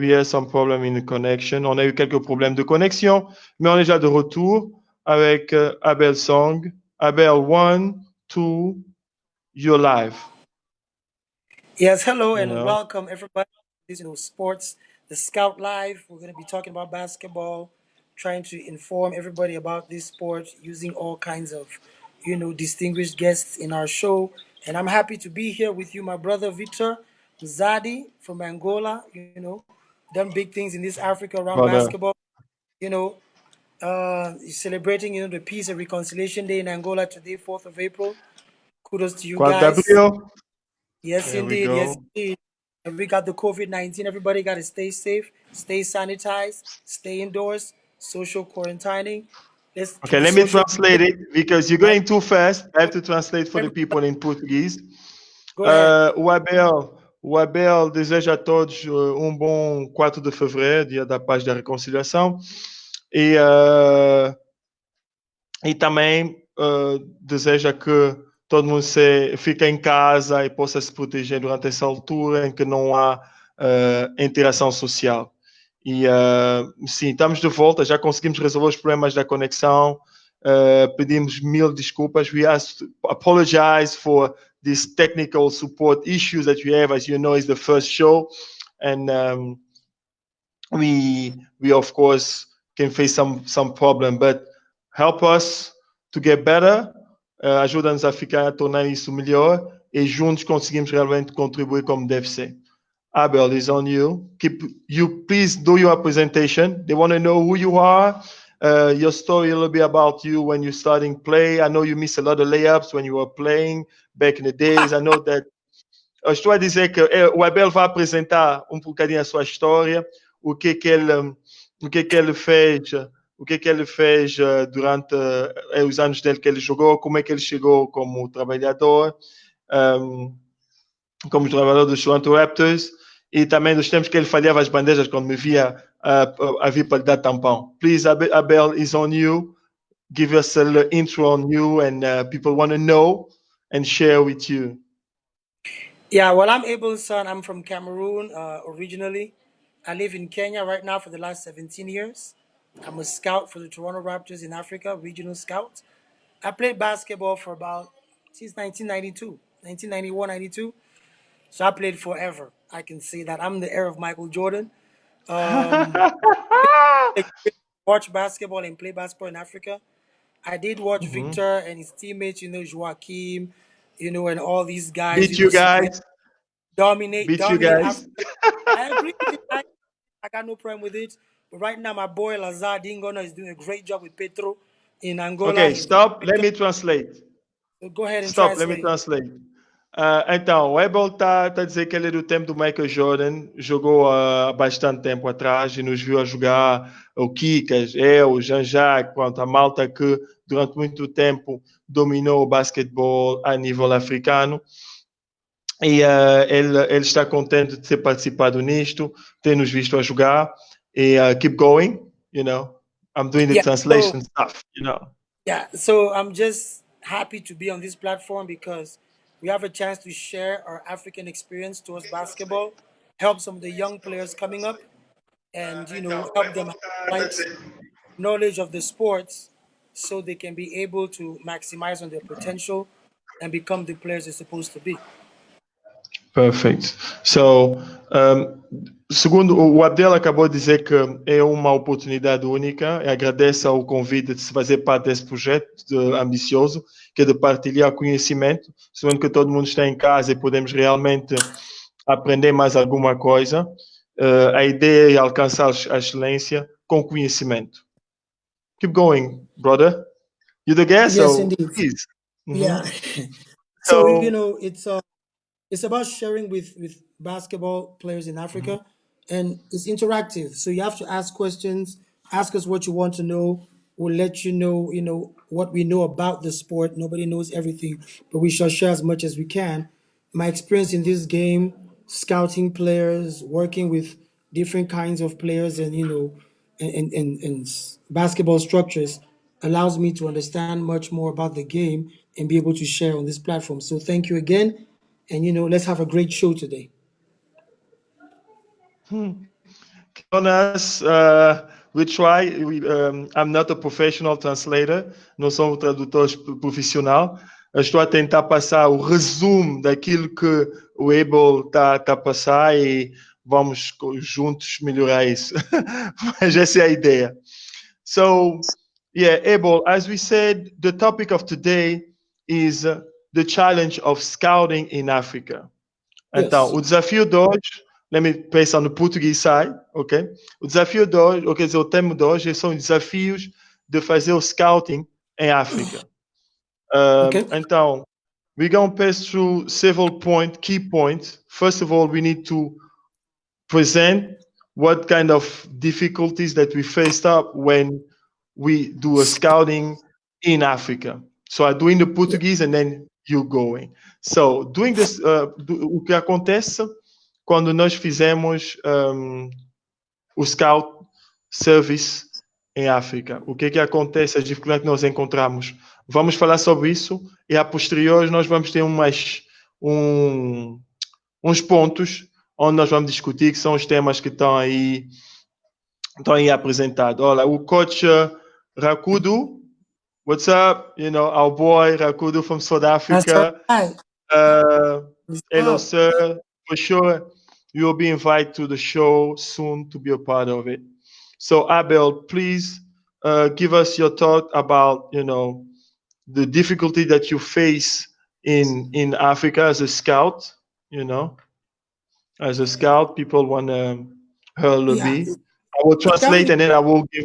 we have some problem in the connection. On a eu quelques problèmes de connexion, mais on est déjà de retour avec Abel Song. Abel, 1, 2, you're live. Yes, hello and welcome everybody. This is sports, the Scout Live. We're going to be talking about basketball, trying to inform everybody about this sport using all kinds of, distinguished guests in our show. And I'm happy to be here with you, my brother Victor Zadi from Angola. Done big things in this Africa around basketball. Celebrating, the Peace and Reconciliation Day in Angola today, 4th of April. Kudos to you guys. Yes, indeed. Yes, indeed. And we got the COVID-19. Everybody got to stay safe, stay sanitized, stay indoors, social quarantining. Okay, let me translate it because you're going too fast. I have to translate for the people in Portuguese. Go ahead. O Abel deseja a todos bom 4 de fevereiro, dia da paz e da reconciliação. E também deseja que todo mundo fique em casa e possa se proteger durante essa altura em que não há interação social. E sim, estamos de volta, já conseguimos resolver os problemas da conexão, pedimos mil desculpas. We apologize for these technical support issues that we have. As you know, it's the first show, and we of course can face some problem, but help us to get better. Ajuda-nos a tornar isso melhor e juntos conseguimos realmente contribuir como deve ser. Abel, is on you. Please do your presentation. They want to know who you are, your story a little bit about you when you starting play. I know you missed a lot of layups when you were playing back in the days. I know that. Estou a dizer que o Abel vai apresentar bocadinho a sua história, o que ele fez durante os anos dele que ele jogou, como é que ele chegou como trabalhador dos Toronto Raptors, e também dos tempos que ele falhava as bandejas quando me via a vir para lhe dar tampão. Please, Abel, is on you. Give us a little intro on you, and people want to know and share with you. Yeah, well, I'm Abel's son. I'm from Cameroon originally. I live in Kenya right now for the last 17 years. I'm a scout for the Toronto Raptors in Africa, regional scout. I played basketball for since 1992, 1991, 92. So I played forever. I can say that I'm the heir of Michael Jordan. Watch basketball and play basketball in Africa. I did watch Victor and his teammates, Joaquim, and all these guys. Beat you guys. Dominate you guys. I agree with it. I got no problem with it. But right now, my boy Lazar Dingono is doing a great job with Petro in Angola. Okay, stop. Let me translate. So go ahead and Stop, translate. let me translate. Então, o Abel está a dizer que ele é do tempo do Michael Jordan, jogou há bastante tempo atrás e nos viu a jogar o Kikas, o Jean-Jacques, a malta que durante muito tempo dominou o basquetebol a nível africano. E ele está contente de ter participado nisto, ter nos visto a jogar. E keep going, I'm doing the translation stuff, Yeah, so I'm just happy to be on this platform because we have a chance to share our African experience towards basketball, help some of the young players coming up, and help them have knowledge of the sports so they can be able to maximize on their potential and become the players they're supposed to be. Perfect. So, segundo o Abdel acabou de dizer que é uma oportunidade única, e agradece ao convite de se fazer parte desse projeto ambicioso, que é de partilhar conhecimento, sabendo que todo mundo está em casa e podemos realmente aprender mais alguma coisa. A ideia é alcançar a excelência com conhecimento. Keep going, brother. You the guest? Yes, so indeed. Please. Yeah. So, it's about sharing with basketball players in Africa, and it's interactive. So you have to ask questions, ask us what you want to know. We'll let you know, what we know about the sport. Nobody knows everything, but we shall share as much as we can. My experience in this game, scouting players, working with different kinds of players, and and basketball structures allows me to understand much more about the game and be able to share on this platform. So thank you again. And let's have a great show today. honest, we try. I'm not a professional translator, não sou um tradutor profissional. Eu estou a tentar passar o resumo daquilo que o Abel está a passar e vamos juntos melhorar isso. Mas essa é a ideia. So, yeah, Abel, as we said, the topic of today is the challenge of scouting in Africa. Então, Yes. o desafio de hoje, let me pensar no português side, ok? O desafio de hoje, ou quer dizer, o tema de hoje são desafios de fazer o scouting em África. Okay. Então, we're going to pass through several key points. First of all, we need to present what kind of difficulties that we faced up when we do a scouting in Africa. So I do in the Portuguese and then you going. So doing this, o que acontece quando nós fizemos o scout service em África? O que é que acontece? As dificuldades que nós encontramos? Vamos falar sobre isso e a posterior nós vamos ter uns pontos onde nós vamos discutir que são os temas que estão aí apresentados. Olha, o coach Rakudu, what's up? You know, our boy Rakudu from South That's Africa. right. Hello, sir. For sure, you will be invited to the show soon to be a part of it. So, Abel, please give us your thought about, you know, the difficulty that you face in Africa as a scout. You know, as a scout, people want to hurl a Yeah. bit. I will translate Scouting, and then I will give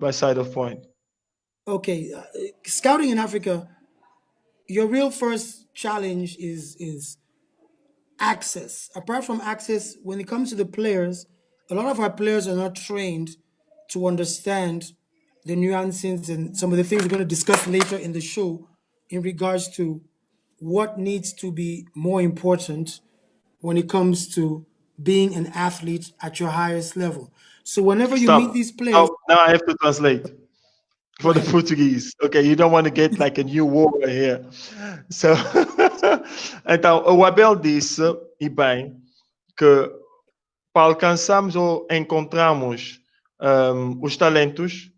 my side of point. okay. Scouting in Africa, your real first challenge is access. Apart from access, when it comes to the players, a lot of our players are not trained to understand the nuances and some of the things we're going to discuss later in the show in regards to what needs to be more important when it comes to being an athlete at your highest level. So whenever you meet Stop. these players, Stop. Now I have to translate for the right? Portuguese. Okay, you don't want to get like a new war here. So, então, o Abel disse, e bem, que para alcançarmos ou encontrarmos os talentos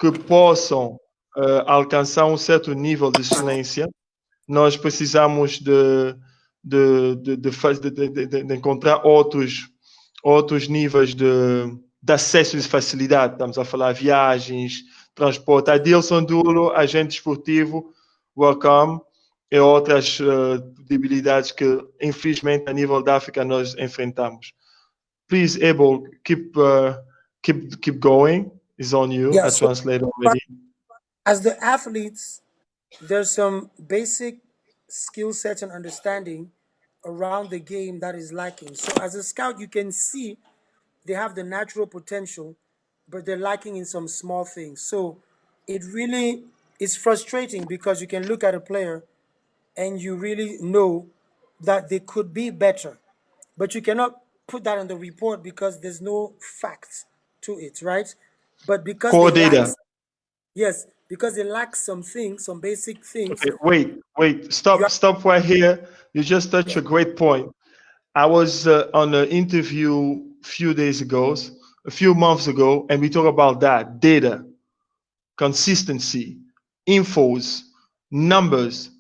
que possam alcançar um certo nível de excelência, nós precisamos de encontrar outros níveis de acesso e facilidade. Estamos a falar viagens, transporte. Adilson Duro, agente esportivo, welcome. E outras debilidades que, infelizmente, a nível da África nós enfrentamos. Please, Abel, keep going. It's on you. Yeah. I So translate already. as the athletes, there's some basic skill sets and understanding around the game that is lacking. So as a scout, you can see they have the natural potential, but they're lacking in some small things. So it really is frustrating because you can look at a player and you really know that they could be better, but you cannot put that on the report because there's no facts to it, right? But because they Core lack, data. yes, because they lack some things, some basic things, Okay, wait. you have, Stop right here. You just touched yeah, a great point. I was on an interview a few months ago, and we talk about that data, consistency, infos, numbers.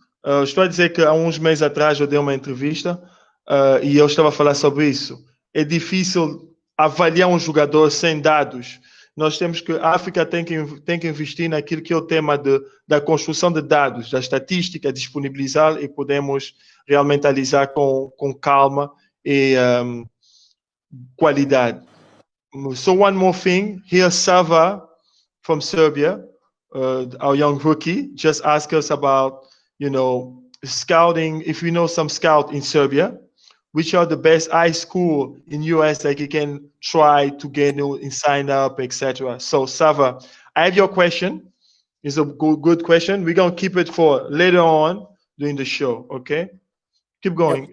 Estou a dizer que há uns meses atrás eu dei uma entrevista e eu estava a falar sobre isso. É difícil avaliar um jogador sem dados. Nós temos que a África tem que investir naquilo que é o tema da construção de dados, da estatística, disponibilizar e podemos realmente analisar com calma e qualidade. So one more thing, here Sava from Serbia, our young rookie, just asked us about, you know, scouting. If you know some scout in Serbia, which are the best high school in US that you can try to get and sign up, etc. So Sava, I have your question. It's a good question. We're gonna keep it for later on during the show. Okay, keep going.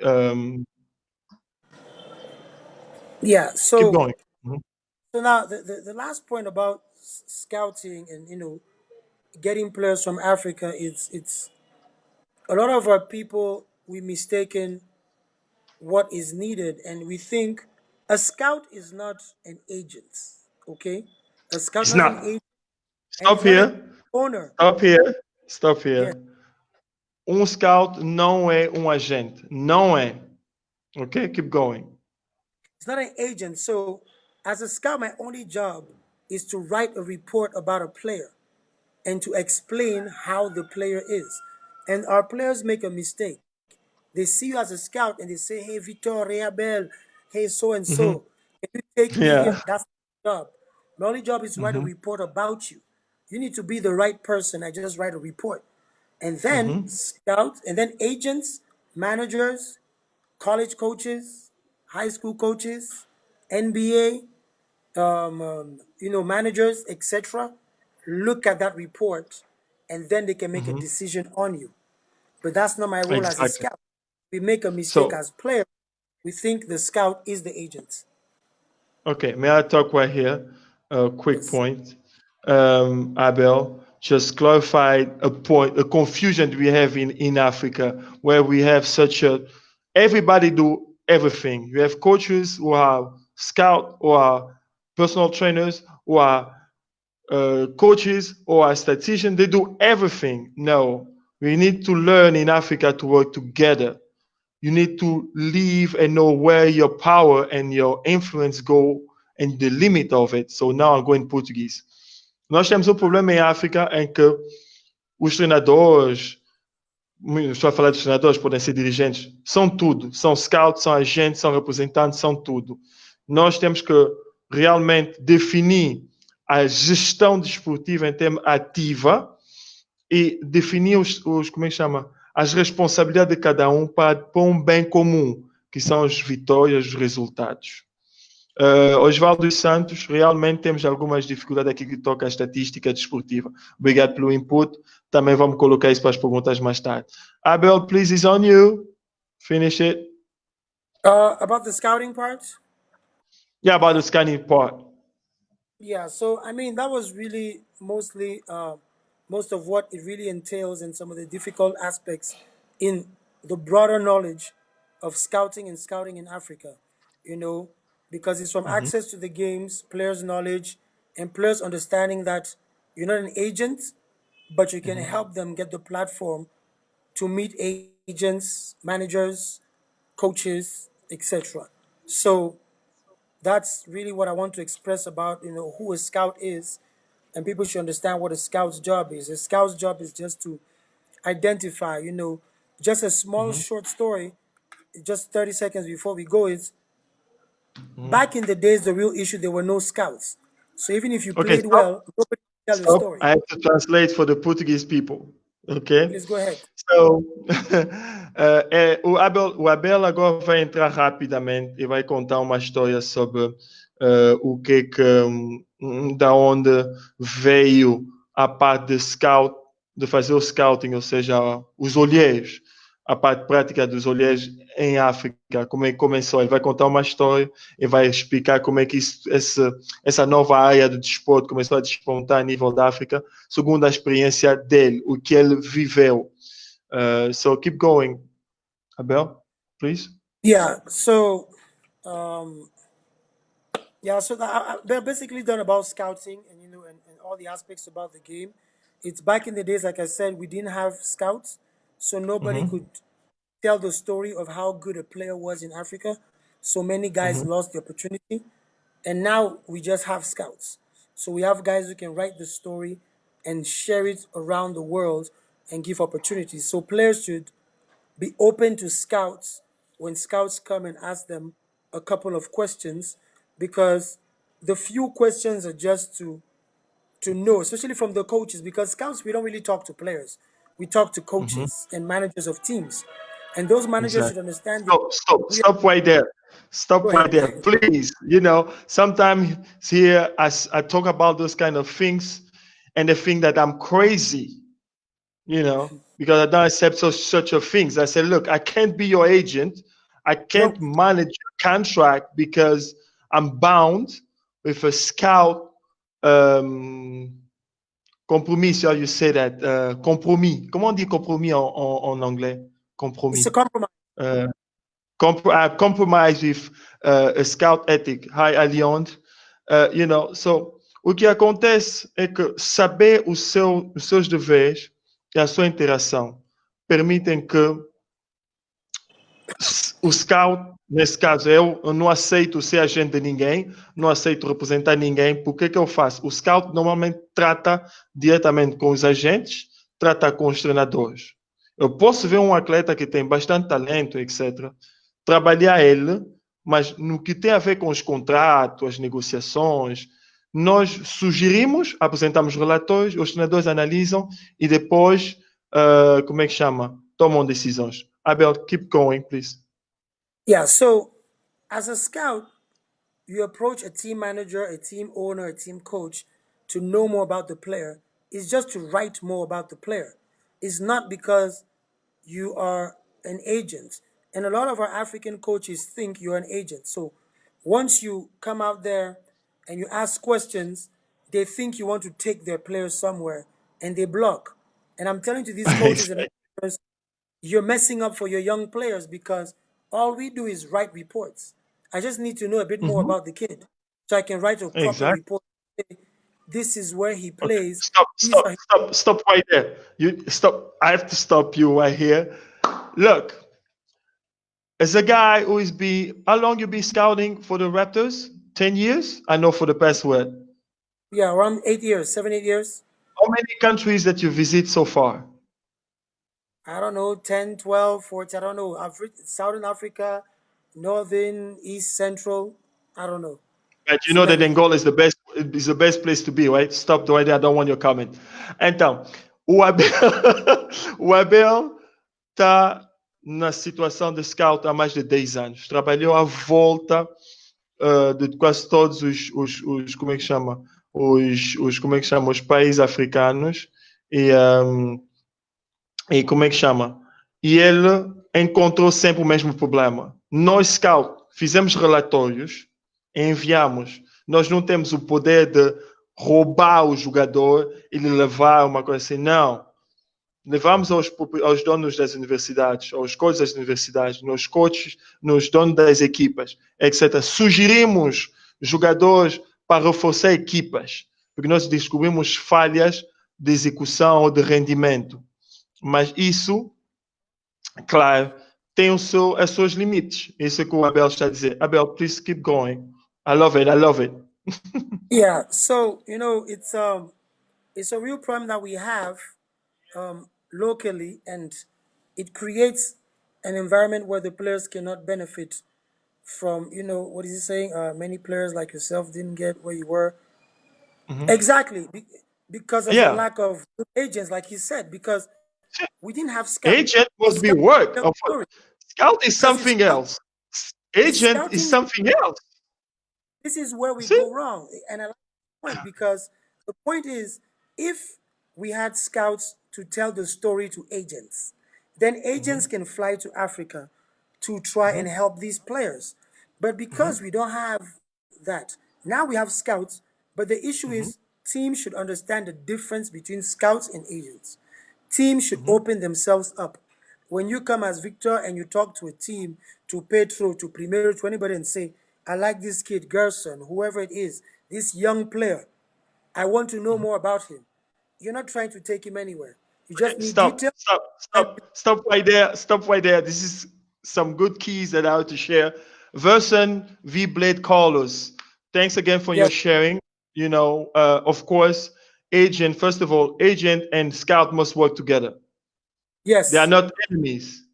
yeah. Keep So going. Mhm. so now the last point about scouting and getting players from Africa, it's a lot of our people we mistaken what is needed and we think A scout is not an agent, okay? A scout is It's not an not. agent, and Stop it's not an here. owner. Stop here. Stop Yeah, here. Scout não é agente. Não é. Okay? Keep going. it's not an agent. So, as a scout, my only job is to write a report about a player and to explain how the player is. And our players make a mistake. They see you as a scout and they say, "Hey, Victor Reabel, hey, so and Mhm. so, can you take me here?" Yeah. That's my job. My only job is to write a Mhm. report about you. You need to be the right person. I just write a report. And then Mhm. scouts, and then agents, managers, college coaches, high school coaches, NBA, managers, etc. Look at that report, and then they can make a Mhm. decision on you. But that's not my role as a Exactly. scout. We make a mistake So, as players. We think the scout is the agent. okay, may I talk right here? A quick Yes. point. Abel just clarified a point, a confusion we have in Africa, where we have such a everybody do everything. You have coaches who are scout, who are personal trainers, who are coaches, or are statisticians. They do everything. No, we need to learn in Africa to work together. You need to live and know where your power and your influence go and the limit of it. So now I'm going Portuguese. Nós temos um problema em África em que os treinadores, estou a falar dos treinadores, podem ser dirigentes, são tudo. São scouts, são agentes, são representantes, são tudo. Nós temos que realmente definir a gestão desportiva em termos ativa e definir como é que chama? As responsabilidades de cada um para um bem comum, que são as vitórias, os resultados. Osvaldo dos Santos, realmente temos algumas dificuldades aqui que toca a estatística desportiva. Obrigado pelo input. Também vamos colocar isso para as perguntas mais tarde. Abel, please, it's on you. Finish it. About the scouting part, Yeah, about the scanning part. yeah. So I mean, that was really mostly most of what it really entails and some of the difficult aspects in the broader knowledge of scouting and scouting in Africa. You know, because it's from Mhm, access to the games, players' knowledge, and players understanding that you're not an agent, but you can mhm, help them get the platform to meet agents, managers, coaches, etc. So that's really what I want to express about who a scout is, and people should understand what a scout's job is. A scout's job is just to identify, just a small mhm, short story, just 30 seconds before we go is mhm. back in the days the real issue there were no scouts. So even if you Okay, played stop. well, nobody could tell a Stop. story. I have to translate for the Portuguese people. Okay? Please go ahead. So, o Abel agora vai entrar rapidamente e vai contar uma história sobre o que é que, da onde veio a parte de scout, de fazer o scouting, ou seja, os olheiros, a parte prática dos olheiros em África, como é que começou. Ele vai contar uma história e vai explicar como é que essa nova área do desporto começou a despontar a nível da África, segundo a experiência dele, o que ele viveu. So keep going, Abel, please. Yeah. So um, yeah, so they're basically done about scouting and and all the aspects about the game. It's back in the days, like I said, we didn't have scouts, so nobody Mm-hmm. could tell the story of how good a player was in Africa. So many guys Mm-hmm. lost the opportunity, and now we just have scouts. So we have guys who can write the story and share it around the world and give opportunities. So players should be open to scouts when scouts come and ask them a couple of questions, because the few questions are just to know, especially from the coaches, because scouts, we don't really talk to players, we talk to Mm-hmm. coaches and managers of teams, and those managers Exactly. should understand that we are, Stop right there. go Stop right ahead. there, please. Sometimes here as I talk about those kind of things, and they think that I'm crazy, because I don't accept such a things. I say, look, I can't be your agent. I No, can't manage your contract because I'm bound with a scout compromis. How you say that? Compromis. Comment on dit compromis en anglais? it's a Compromis. compromise. Uh, compromise with a scout ethic high ali onde, you know, so o que acontece é que saber os seus deveres e a sua interação permitem que o scout, nesse caso, eu não aceito ser agente de ninguém, não aceito representar ninguém. Por que eu faço? O scout normalmente trata diretamente com os agentes, trata com os treinadores. Eu posso ver um atleta que tem bastante talento, etc., trabalhar ele, mas no que tem a ver com os contratos, as negociações, nós sugerimos, apresentamos relatórios, os treinadores analisam e depois, como é que chama? Tomam decisões. Abel, keep going, please. Yeah, so as a scout, you approach a team manager, a team owner, a team coach to know more about the player. It's just to write more about the player. It's not because you are an agent. And a lot of our African coaches think you're an agent. So once you come out there and you ask questions, they think you want to take their players somewhere and they block. And I'm telling you, these coaches and managers, you're messing up for your young players because all we do is write reports. I just need to know a bit more about the kid so I can write a proper Exactly. report. This is where he Okay. plays. Stop right there. You stop. I have to stop you right here. Look, as a guy who is how long you be scouting for the Raptors? 10 years? I know for the past what? Yeah, around 8 years, 7, 8 years. How many countries that you visit so far? I don't know, 10, 12, 14, I don't know. Southern Africa, Northern, East, Central, I don't know. But you know that Angola is the best place to be, right? Stop right there, I don't want your comment. Então, o Abel, o Abel está na situação de scout há mais de 10 anos. Trabalhou à volta de quase todos os como é que chama? Como é que chama? Os países africanos e como é que chama? E ele encontrou sempre o mesmo problema. Nós, scout, fizemos relatórios, enviamos. Nós não temos o poder de roubar o jogador e lhe levar uma coisa assim. Não. Levamos aos donos das universidades, aos coaches das universidades, nos coaches, nos donos das equipas, etc. Sugerimos jogadores para reforçar equipas, porque nós descobrimos falhas de execução ou de rendimento. Mas isso, claro, tem os seus limites. Isso é que o Abel está a dizer. Abel, please keep going. I love it. I love it. Yeah, so you know it's a real problem that we have locally, and it creates an environment where the players cannot benefit from, you know, what is he saying? Many players like yourself didn't get where you were. Exactly, because of the Yeah. lack of agents, like he said, because we didn't have scouts. Agent must be Scout work. tells stories. Scout is Because something else. Agent is scouting. something else. This is where we See? go wrong. And I like the point because the point is, if we had scouts to tell the story to agents, then agents can fly to Africa to try and help these players. But because we don't have that, now we have scouts, but the issue is teams should understand the difference between scouts and agents. Teams should open themselves up. When you come as Victor and you talk to a team, to Petro, to Primero, to anybody and say, I like this kid, Gerson, whoever it is, this young player, I want to know more about him. You're not trying to take him anywhere. You just need details. Stop right there. Stop right there. This is some good keys that I have to share. Verson V Blade Carlos. Thanks again for your sharing. You know, of course, agent, first of all, agent and scout must work together. Yes. They are not enemies.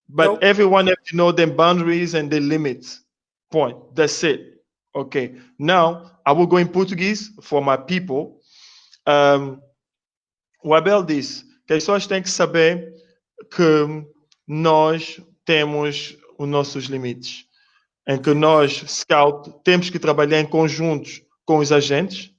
But everyone has to know their boundaries and their limits. Point. That's it. Okay. Now, I will go in Portuguese for my people. O Abel disse que as pessoas têm que saber que nós temos os nossos limites. Em que nós, scout, temos que trabalhar em conjuntos com os agentes,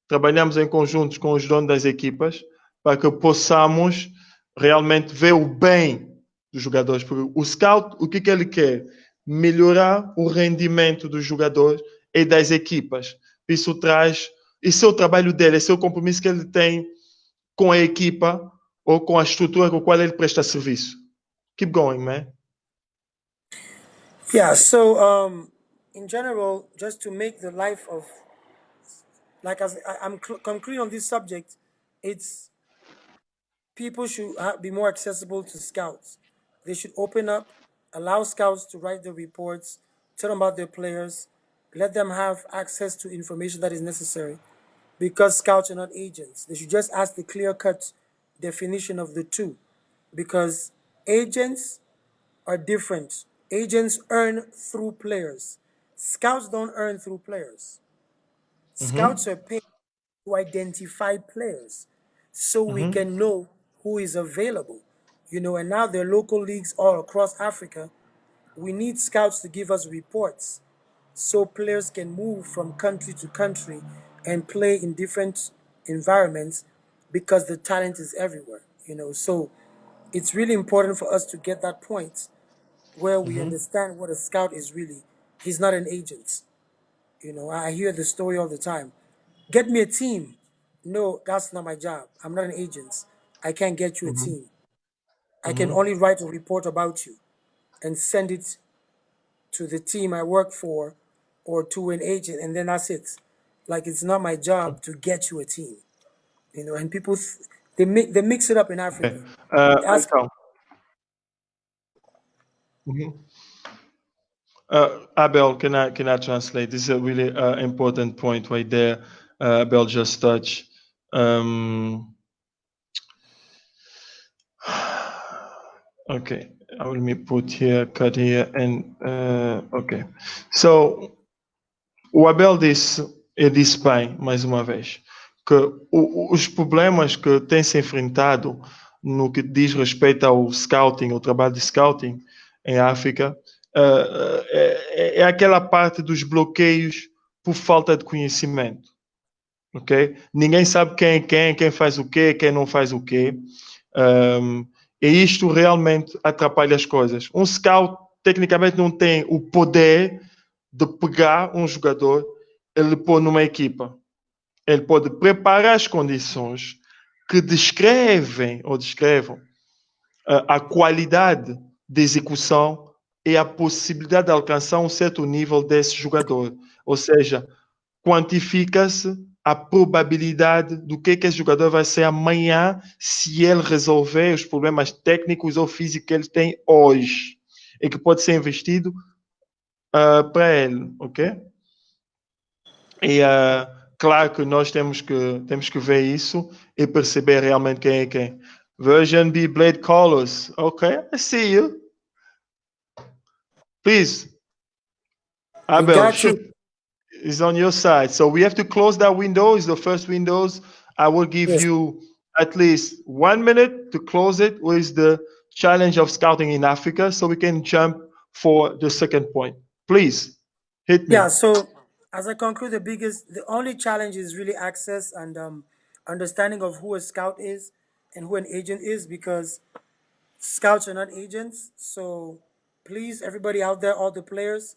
trabalhamos em conjuntos com os donos das equipas, para que possamos realmente ver o bem dos jogadores. Porque o scout, o que ele quer? Melhorar o rendimento dos jogadores e das equipas. Isso é o trabalho dele, esse é o compromisso que ele tem com a equipa ou com a estrutura com a qual ele presta serviço. Keep going, man. Yeah, so in general, just to make the life of, like as I'm concluding on this subject, it's people should be more accessible to scouts. They should open up, allow scouts to write the reports, tell them about their players, let them have access to information that is necessary, because scouts are not agents. They should just ask the clear-cut definition of the two, because agents are different. Agents earn through players. Scouts don't earn through players. Scouts are paid to identify players so we can know who is available. And now there are local leagues all across Africa. We need scouts to give us reports so players can move from country to country and play in different environments, because the talent is everywhere. So it's really important for us to get that point where we understand what a scout is really. He's not an agent. I hear the story all the time. Get me a team. No, that's not my job. I'm not an agent. I can't get you a team. I can only write a report about you and send it to the team I work for or to an agent, and then that's it. Like, it's not my job to get you a team. And people they mix it up in Africa. They ask, Então, Abel, can I translate? This is a really important point right there. Abel just touched. Okay, let me put here, cut here, and okay. So, o Abel disse bem, mais uma vez, que os problemas que tem-se enfrentado no que diz respeito ao scouting, ao trabalho de scouting em África, é aquela parte dos bloqueios por falta de conhecimento. Ok? Ninguém sabe quem faz o quê, quem não faz o quê. E isto realmente atrapalha as coisas. Um scout, tecnicamente, não tem o poder de pegar um jogador e lhe pôr numa equipa. Ele pode preparar as condições que descrevam a qualidade de execução e a possibilidade de alcançar um certo nível desse jogador. Ou seja, quantifica-se a probabilidade do que esse jogador vai ser amanhã se ele resolver os problemas técnicos ou físicos que ele tem hoje e que pode ser investido para ele, ok? E claro que nós temos que ver isso e perceber realmente quem é quem. Version B Blade Colors, ok? I see you. Please, Abel, shoot. Is on your side. So we have to close that window. It's the first windows. I will give you at least 1 minute to close it with the challenge of scouting in Africa so we can jump for the second point. Please, hit me. Yeah, so as I conclude, the only challenge is really access and understanding of who a scout is and who an agent is, because scouts are not agents. So please, everybody out there, all the players,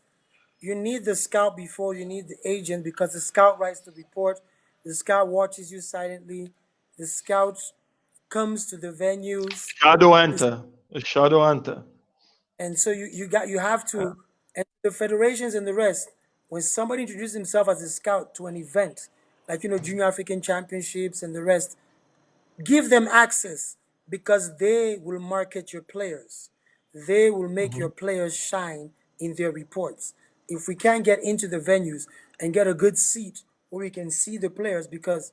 you need the scout before you need the agent, because the scout writes the report, the scout watches you silently, the scout comes to the venues. Shadow hunter. A shadow hunter. And so you have to, and the federations and the rest, when somebody introduces himself as a scout to an event, like Junior African Championships and the rest, give them access, because they will market your players. They will make your players shine in their reports. If we can't get into the venues and get a good seat where we can see the players, because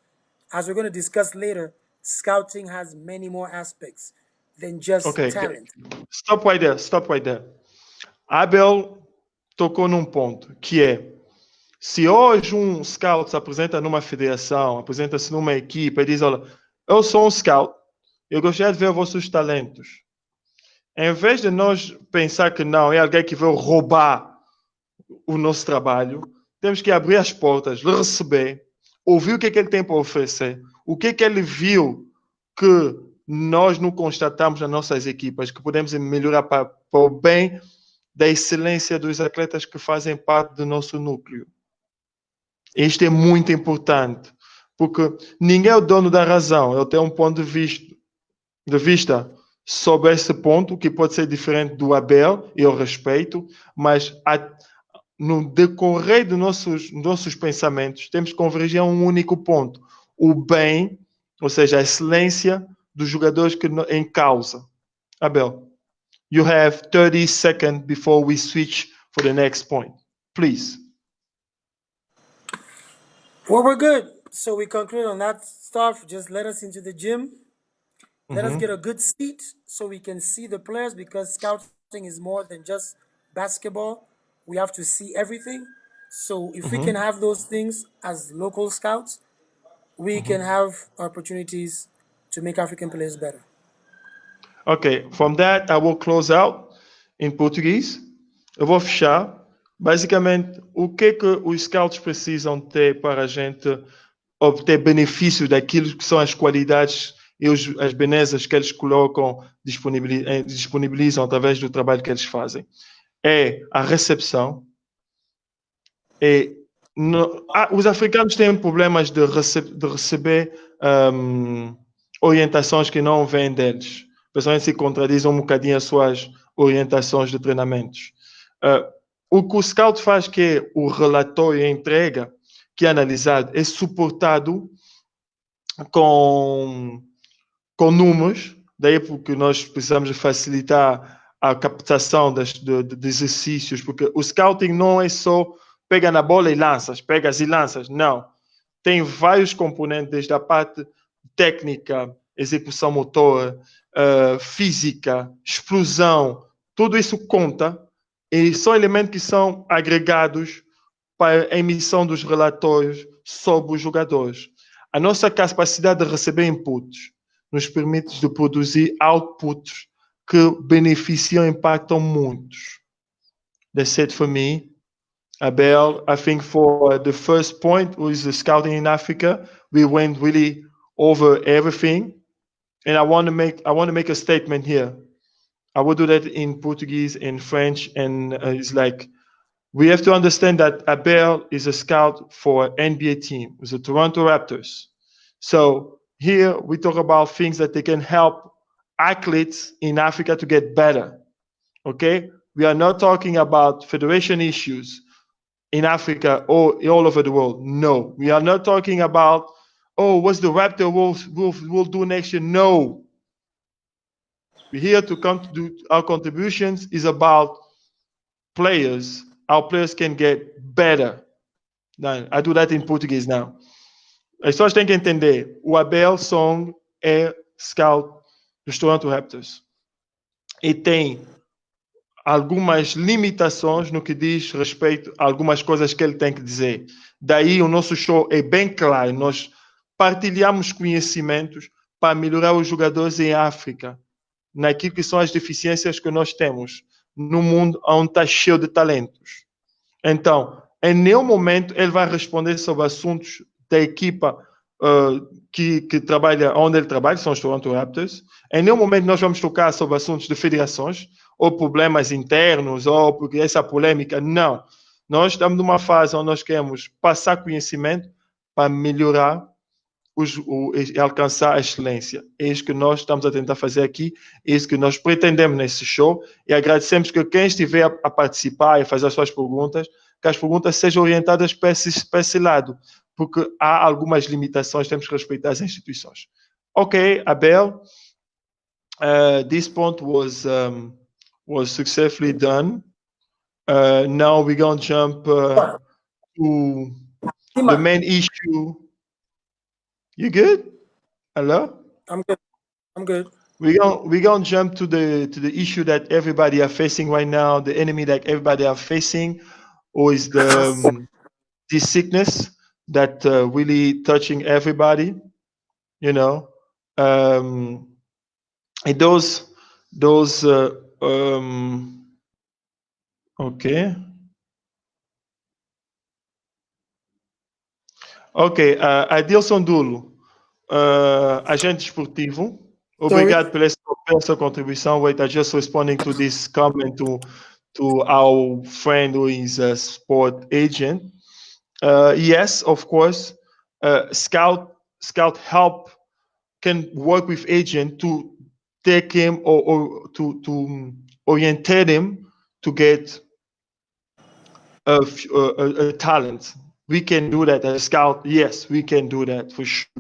as we're going to discuss later, scouting has many more aspects than just talent. Stop right there. Abel tocou num ponto, que é, se hoje um scout se apresenta numa federação, apresenta-se numa equipa e diz, olha, eu sou um scout, eu gostaria de ver vossos talentos. Em vez de nós pensar que não, é alguém que veio roubar o nosso trabalho, temos que abrir as portas, lhe receber, ouvir o que é que ele tem para oferecer, o que é que ele viu que nós não constatamos nas nossas equipas, que podemos melhorar para o bem da excelência dos atletas que fazem parte do nosso núcleo. Isto é muito importante, porque ninguém é o dono da razão, ele tem um ponto de vista sobre esse ponto, que pode ser diferente do Abel, e eu respeito, mas no decorrer dos nossos pensamentos, temos que convergir a um único ponto: o bem, ou seja, a excelência dos jogadores que em causa. Abel, you have 30 seconds before we switch for the next point. Please. Well, we're good. So we conclude on that stuff. Just let us into the gym. Let us get a good seat so we can see the players, because scouting is more than just basketball. We have to see everything. So if we can have those things as local scouts, we can have opportunities to make African players better. Ok, from that I will close out em português. Eu vou fechar. Basicamente, o que os scouts precisam ter para a gente obter benefício daquilo que são as qualidades e as belezas que eles colocam, disponibilizam através do trabalho que eles fazem. É a recepção. Os africanos têm problemas de receber orientações que não vêm deles. Pessoas se contradizem um bocadinho as suas orientações de treinamentos. O que o scout faz, que é o relatório e a entrega, que é analisado, é suportado com números, daí porque nós precisamos facilitar a captação de exercícios, porque o scouting não é só pega na bola e lanças, pegas e lanças, não. Tem vários componentes, desde a parte técnica, execução motora, física, explosão, tudo isso conta, e são elementos que são agregados para a emissão dos relatórios sobre os jogadores. A nossa capacidade de receber inputs nos permite de produzir outputs que beneficiam e impactam muitos. That's it for me. Abel, I think for the first point, with the scouting in Africa, we went really over everything. And I want to make a statement here. I will do that in Portuguese, in French, and it's like, we have to understand that Abel is a scout for NBA team, with the Toronto Raptors. So here we talk about things that they can help athletes in Africa to get better. Okay? We are not talking about federation issues in Africa or all over the world. No. We are not talking about, what's the Raptor will do next year. No. We're here to come to do our contributions is about players. Our players can get better. Now, I do that in Portuguese now. As pessoas têm que entender, o Abel Song é scout dos Toronto Raptors e tem algumas limitações no que diz respeito a algumas coisas que ele tem que dizer. Daí o nosso show é bem claro, nós partilhamos conhecimentos para melhorar os jogadores em África, naquilo que são as deficiências que nós temos no mundo onde está cheio de talentos. Então, em nenhum momento ele vai responder sobre assuntos da equipa que trabalha, onde ele trabalha, são os Toronto Raptors. Em nenhum momento nós vamos tocar sobre assuntos de federações, ou problemas internos, ou porque essa polêmica. Não. Nós estamos numa fase onde nós queremos passar conhecimento para melhorar e alcançar a excelência. É isso que nós estamos a tentar fazer aqui, é isso que nós pretendemos nesse show, e agradecemos que quem estiver a participar e fazer as suas perguntas, que as perguntas sejam orientadas para esse lado, porque há algumas limitações, temos que respeitar as instituições. Ok, Abel, this point was successfully done. Now we're going to jump to the main issue. You good? Hello? I'm good. I'm good. We're gonna jump to the issue that everybody are facing right now, the enemy that everybody are facing, or is the this sickness that really touching everybody, you know. And those okay. Ok, Adilson Dulo, agente esportivo, obrigado pela sua contribuição. Wait, I just responding to this comment to our friend who is a sport agent. Yes, of course, Scout help can work with agent to take him or to orientate him to get a talent. We can do that as a scout. Yes, we can do that for sure.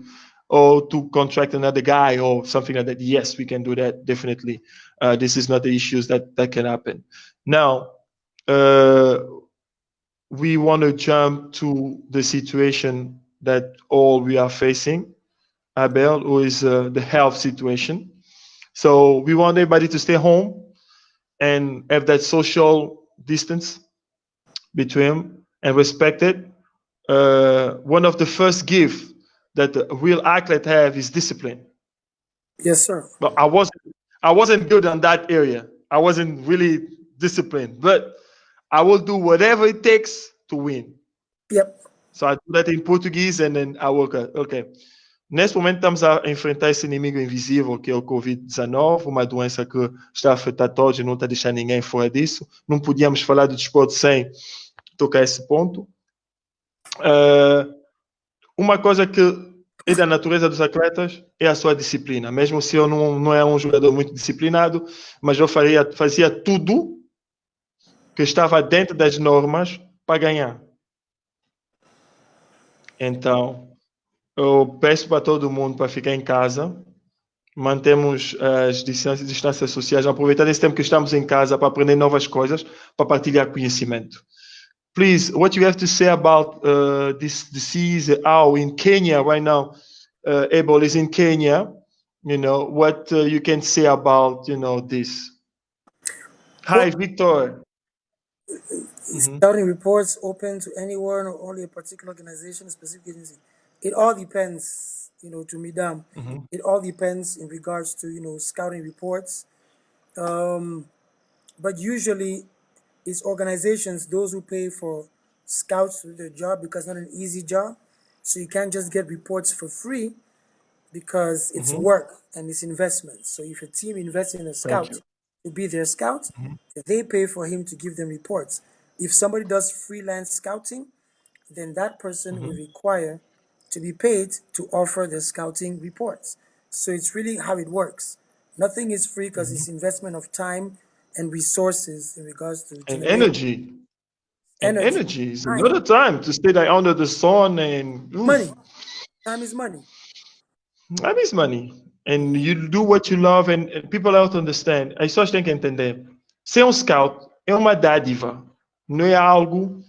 Or to contract another guy or something like that. Yes, we can do that definitely. This is not the issues that can happen. Now, we want to jump to the situation that all we are facing, Abel, who is the health situation. So we want everybody to stay home and have that social distance between them and respect it. One of the first gifts that a real athlete have is discipline. Yes, sir. But I wasn't good on that area. I wasn't really disciplined, but I will do whatever it takes to win. Yep. So I do that in Portuguese and then I work out. Ok. Nesse momento estamos a enfrentar esse inimigo invisível que é o Covid-19, uma doença que está a afetar todos e não está a deixar ninguém fora disso. Não podíamos falar do desporto sem tocar esse ponto. Uma coisa que é da natureza dos atletas é a sua disciplina. Mesmo se eu não é um jogador muito disciplinado, mas eu fazia tudo que estava dentro das normas para ganhar. Então, eu peço para todo mundo para ficar em casa, mantemos as distâncias sociais, aproveitar esse tempo que estamos em casa para aprender novas coisas, para partilhar conhecimento. Please, what you have to say about this disease? In Kenya right now, Ebola is in Kenya. What you can say about this? Hi, Victor. Scouting reports open to anyone or only a particular organization, specific agency? It all depends, to me, Dam. It all depends in regards to, scouting reports. But usually it's organizations, those who pay for scouts to do their job, because it's not an easy job. So you can't just get reports for free because it's work and it's investment. So if a team invests in a scout to be their scout, they pay for him to give them reports. If somebody does freelance scouting, then that person will require to be paid to offer the scouting reports. So it's really how it works. Nothing is free because it's investment of time and resources in regards to And generate energy. And energy is a lot of time to stay there under the sun and money. Time is money. Time is money. And you do what you love and people have to understand. As pessoas têm que entender. Ser scout é uma dádiva. Não é algo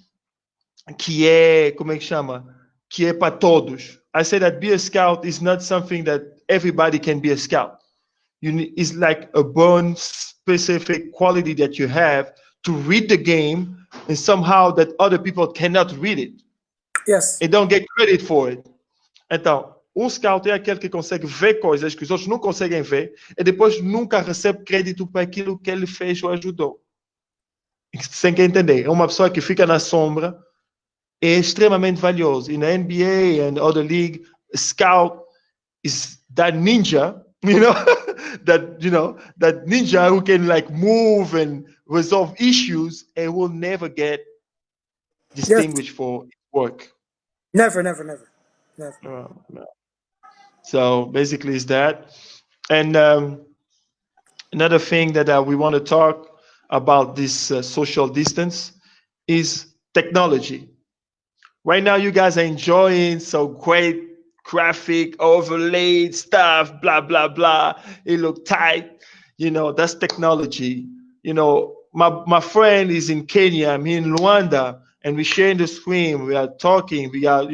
que é, como é que chama? Que é para todos. I say that be a scout is not something that everybody can be a scout. It's like a born specific quality that you have to read the game and somehow that other people cannot read it. Yes. And don't get credit for it. Então, scout é aquele que consegue ver coisas que os outros não conseguem ver e depois nunca recebe crédito para aquilo que ele fez ou ajudou. Sem que entender. É uma pessoa que fica na sombra, é extremamente valioso. E na NBA and other league, scout is that ninja, that ninja who can move and resolve issues and will never get distinguished for work. Never. No. So basically it's that. And another thing that we want to talk about this social distance is technology. Right now you guys are enjoying so great graphic overlaid stuff, blah blah blah. It look tight, that's technology. My friend is in Kenya, I'm in Rwanda, and we sharing the screen, we are talking, we are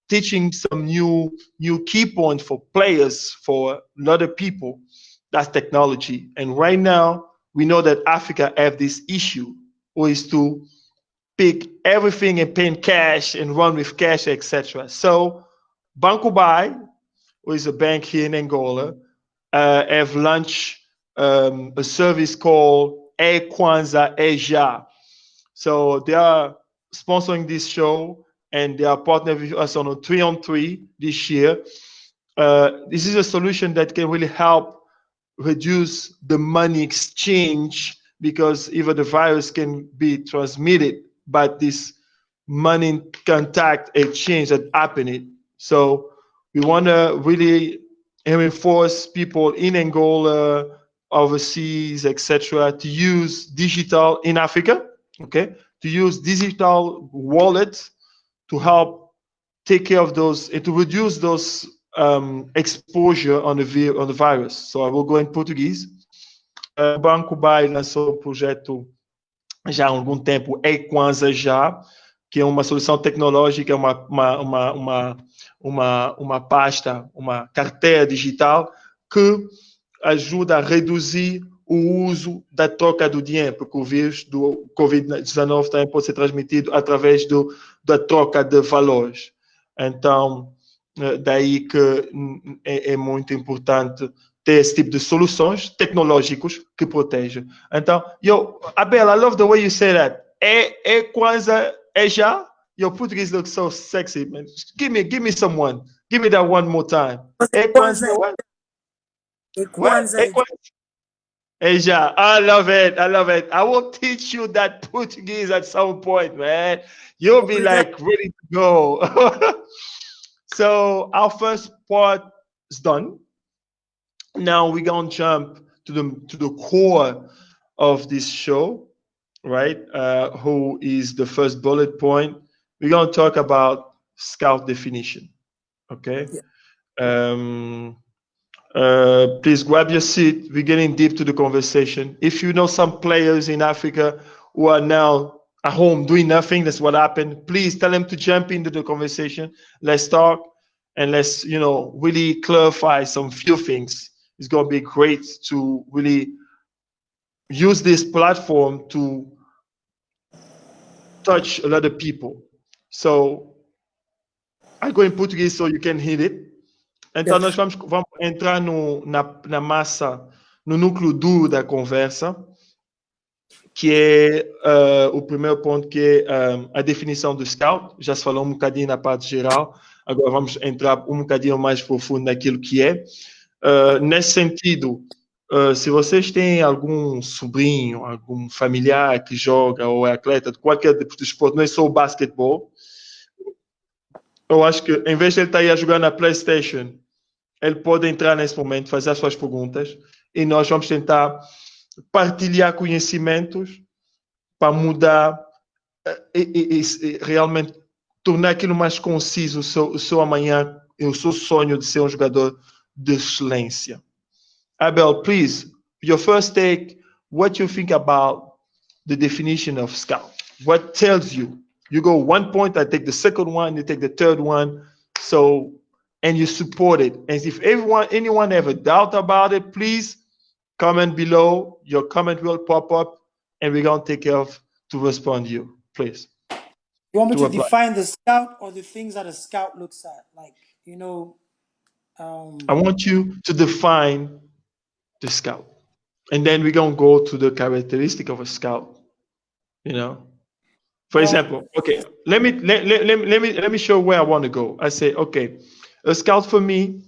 teaching some new key points for players, for a lot of people. That's technology. And right now we know that Africa have this issue, which is to pick everything and pay in cash and run with cash, etc. So Banco Bay, who is a bank here in Angola, have launched a service called Kwanza Asia. So they are sponsoring this show and they are partnered with us on a 3-on-3 this year. This is a solution that can really help reduce the money exchange, because even the virus can be transmitted by this money contact exchange that happened. So we want to really reinforce people in Angola, overseas, etc., to use digital in Africa, okay, to use digital wallets to help take care of those and to reduce those exposure on the virus. So I will go in Portuguese. O Banco Bay lançou o projeto já há algum tempo, Kwanza já, que é uma solução tecnológica, uma pasta, uma carteira digital que ajuda a reduzir o uso da troca do dinheiro, porque o vírus do Covid-19 também pode ser transmitido através da troca de valores. Então, daí que é muito importante ter esse tipo de soluções tecnológicas que protejam. Então, Abel, I love the way you say that. Kwanza já? Your Portuguese looks so sexy, man. Give me someone. Give me that one more time. Kwanza what? Kwanza. Já. I love it. I will teach you that Portuguese at some point, man. You'll be like ready to go. So our first part is done. Now we're gonna jump to the core of this show, right? Who is the first bullet point? We're gonna talk about scout definition. Okay. Yeah. Please grab your seat. We're getting deep to the conversation. If you know some players in Africa who are now at home doing nothing, that's what happened. Please tell them to jump into the conversation. Let's talk and let's, really clarify some few things. It's going to be great to really use this platform to touch a lot of people. So I go in Portuguese so you can hear it. Então, nós vamos entrar na massa, no núcleo duro da conversa, que é o primeiro ponto, que é a definição do scout. Já se falou um bocadinho na parte geral, agora vamos entrar um bocadinho mais profundo naquilo que é. Nesse sentido, se vocês têm algum sobrinho, algum familiar que joga ou é atleta de qualquer tipo de esporte, não é só o basquetebol, eu acho que em vez de ele estar aí a jogar na PlayStation, ele pode entrar nesse momento, fazer as suas perguntas e nós vamos tentar partilhar conhecimentos para mudar e realmente tornar aquilo mais conciso, o seu amanhã, o seu sonho de ser um jogador de excelência. Abel, please, your first take, what you think about the definition of scout? What tells you? You go 1 point, I take the second one, you take the third one, and you support it. And if anyone have a doubt about it, please comment below. Your comment will pop up, and we're going to take care of to respond to you, please. You want me to define the scout or the things that a scout looks at? I want you to define the scout. And then we're going to go to the characteristic of a scout, For example, okay, let me show where I want to go. I say, okay, a scout for me,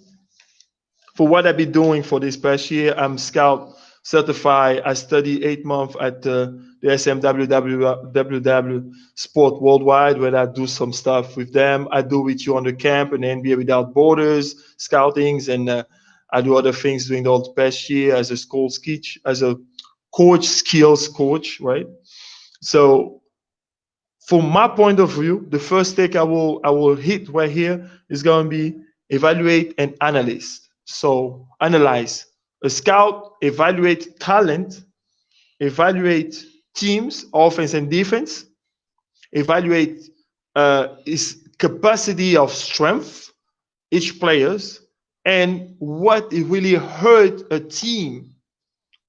for what I've been doing for this past year, I'm scout certified. I study 8 months at the SMWWW Sport Worldwide, where I do some stuff with them. I do with you on the camp and NBA Without Borders, scoutings, and I do other things during the whole past year as a coach, skills coach, right? So from my point of view, the first take I will hit right here is going to be evaluate and analyze. So analyze. A scout evaluate talent, evaluate teams, offense and defense, evaluate his capacity of strength, each players, and what it really hurt a team.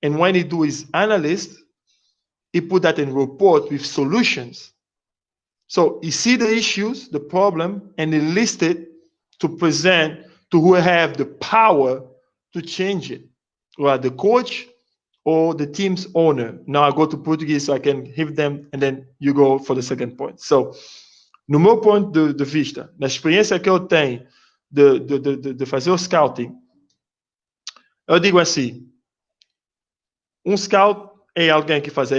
And when he do his analysis, he put that in report with solutions. So he see the issues, the problem, and he list it to present to who have the power to change it, or the coach or the team's owner. Now I go to Portuguese so I can hit them, and then you go for the second point. So, no meu ponto de vista, na experiência que eu tenho de fazer o scouting, eu digo assim, um scout é alguém que faz a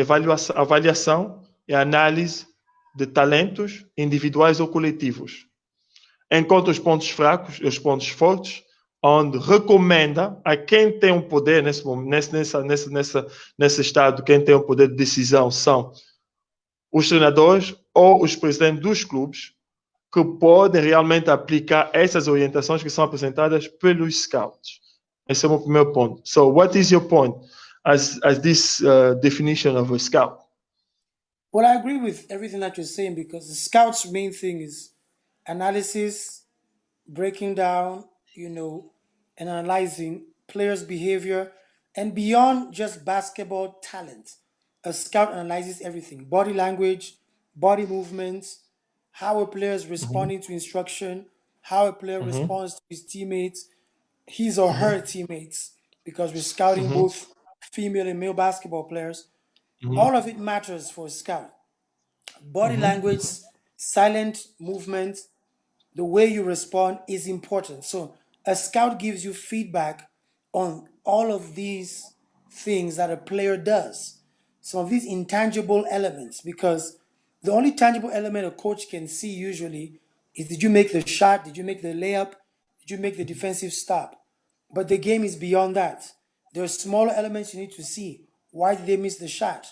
avaliação e a análise de talentos individuais ou coletivos. Encontra os pontos fracos e os pontos fortes, onde recomenda a quem tem um poder nesse estado, quem tem um poder de decisão são os treinadores ou os presidentes dos clubes que podem realmente aplicar essas orientações que são apresentadas pelos scouts. Esse é o meu primeiro ponto. So, what is your point as this definition of a scout? Well, I agree with everything that you're saying because the scout's main thing is analysis, breaking down, and analyzing players' behavior. And beyond just basketball talent, a scout analyzes everything: body language, body movements, how a player is responding to instruction, how a player responds to his teammates, his or her teammates, because we're scouting both female and male basketball players. All of it matters for a scout. Body language, silent movement, the way you respond is important. So a scout gives you feedback on all of these things that a player does, some of these intangible elements, because the only tangible element a coach can see usually is, did you make the shot? Did you make the layup? Did you make the defensive stop? But the game is beyond that. There are smaller elements you need to see. Why did they miss the shot?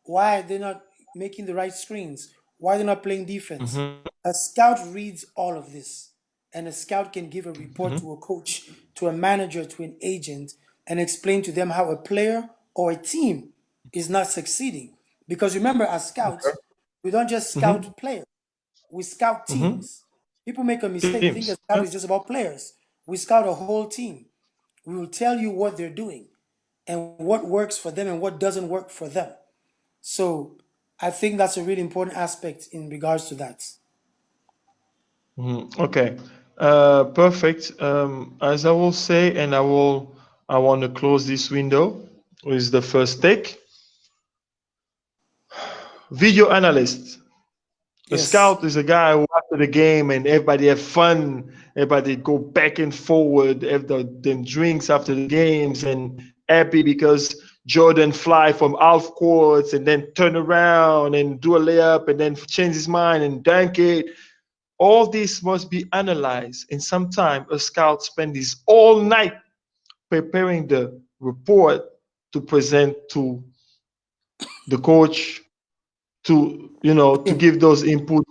Why are they not making the right screens? Why are they not playing defense? A scout reads all of this, and a scout can give a report to a coach, to a manager, to an agent, and explain to them how a player or a team is not succeeding. Because remember, as scouts, we don't just scout players, we scout teams. People make a mistake. They think a scout is just about players. We scout a whole team. We will tell you what they're doing and what works for them and what doesn't work for them. So I think that's a really important aspect in regards to that. Okay, perfect. As I will say, and I want to close this window with the first take. Video analyst. A scout is a guy who after the game and everybody have fun, everybody go back and forward, have them drinks after the games and happy because Jordan fly from half courts and then turn around and do a layup and then change his mind and dunk it. All this must be analyzed, and sometimes a scout spends all night preparing the report to present to the coach, to give those input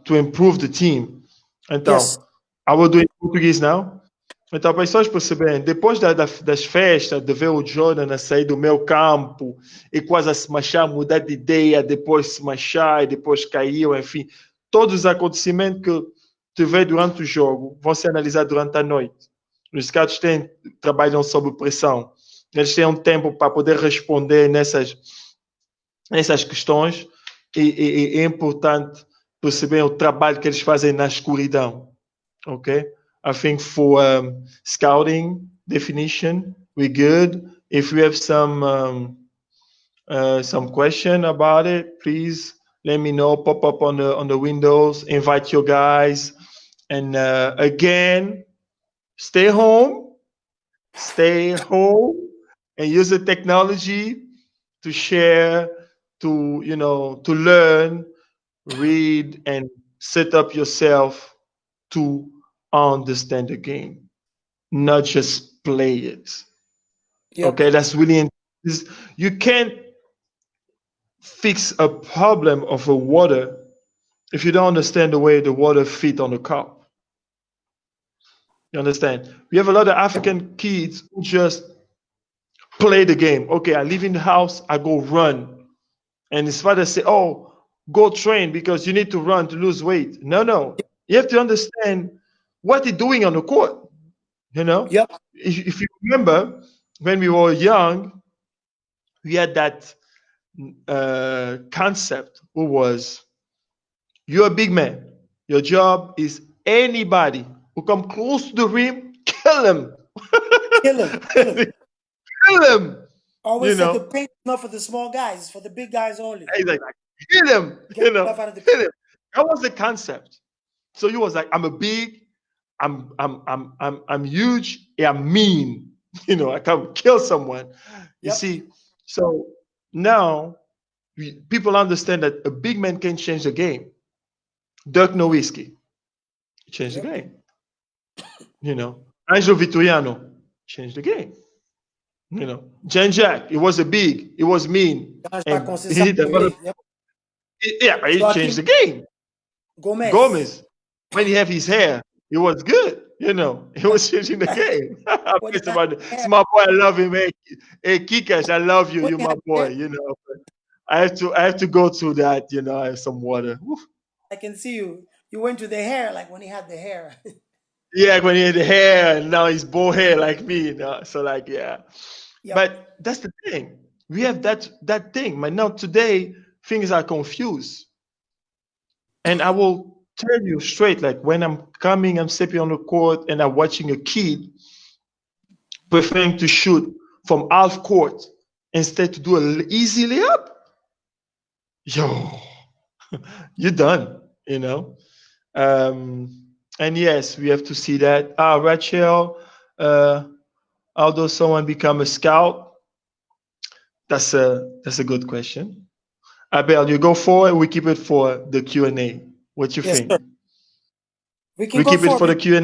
to improve the team. Então, I will do em português now. Então, para as pessoas perceberem, depois das festas, de ver o Jordan a sair do meu campo e quase a se machar, mudar de ideia, depois se machar e depois caiu, enfim, todos os acontecimentos que tiver durante o jogo vão ser analisados durante a noite. Os scouts trabalham sob pressão. Eles têm um tempo para poder responder nessas questões e é importante perceber o trabalho que eles fazem na escuridão. Okay? I think for scouting definition, we're good. If you have some question about it, please let me know. Pop up on the windows. Invite your guys. And again, stay home, and use the technology to share, to learn, read, and set up yourself to understand the game, not just play it. Okay, that's really important. You can't fix a problem of a water if you don't understand the way the water fit on the cup. You understand? We have a lot of African kids who just play the game. Okay, I leave in the house, I go run. And his father say, oh, go train because you need to run to lose weight. No. You have to understand what they're doing on the court. If you remember, when we were young, we had that concept who was, you're a big man. Your job is anybody who come close to the rim, kill him. Kill him. Always say the paint is not for the small guys, it's for the big guys only. Exactly. Hit him. Hit him. That was the concept. So he was like, I'm a big, I'm huge, I'm mean. I can kill someone. You see, so now people understand that a big man can change the game. Dirk Nowitzki changed the game. Angelo Vitoriano changed the game. Jan Jack, he was a big, he was mean. And he hit Yeah, he So I changed the think game. Gomez. When he had his hair, it was good. He was changing the game. When he It's had about hair, small boy. I love him. Hey, Kikash, I love you. when You're he my had boy. hair, I have to go through that. I have some water. Woo. I can see you. You went to the hair like when he had the hair. Yeah, when he had the hair, and now he's bald hair like me. So like, yeah. Yep. But that's the thing. We have that thing. But now today, things are confused. And I will tell you straight, like when I'm stepping on the court and I'm watching a kid preferring to shoot from half court instead to do an easy layup, yo, you're done. And yes, we have to see that. Rachel, uh, how does someone become a scout? That's a good question. Abel, you go for it. We keep it for the Q&A. What you Yes, think? sir. We can We go keep it for for the it. Q&A.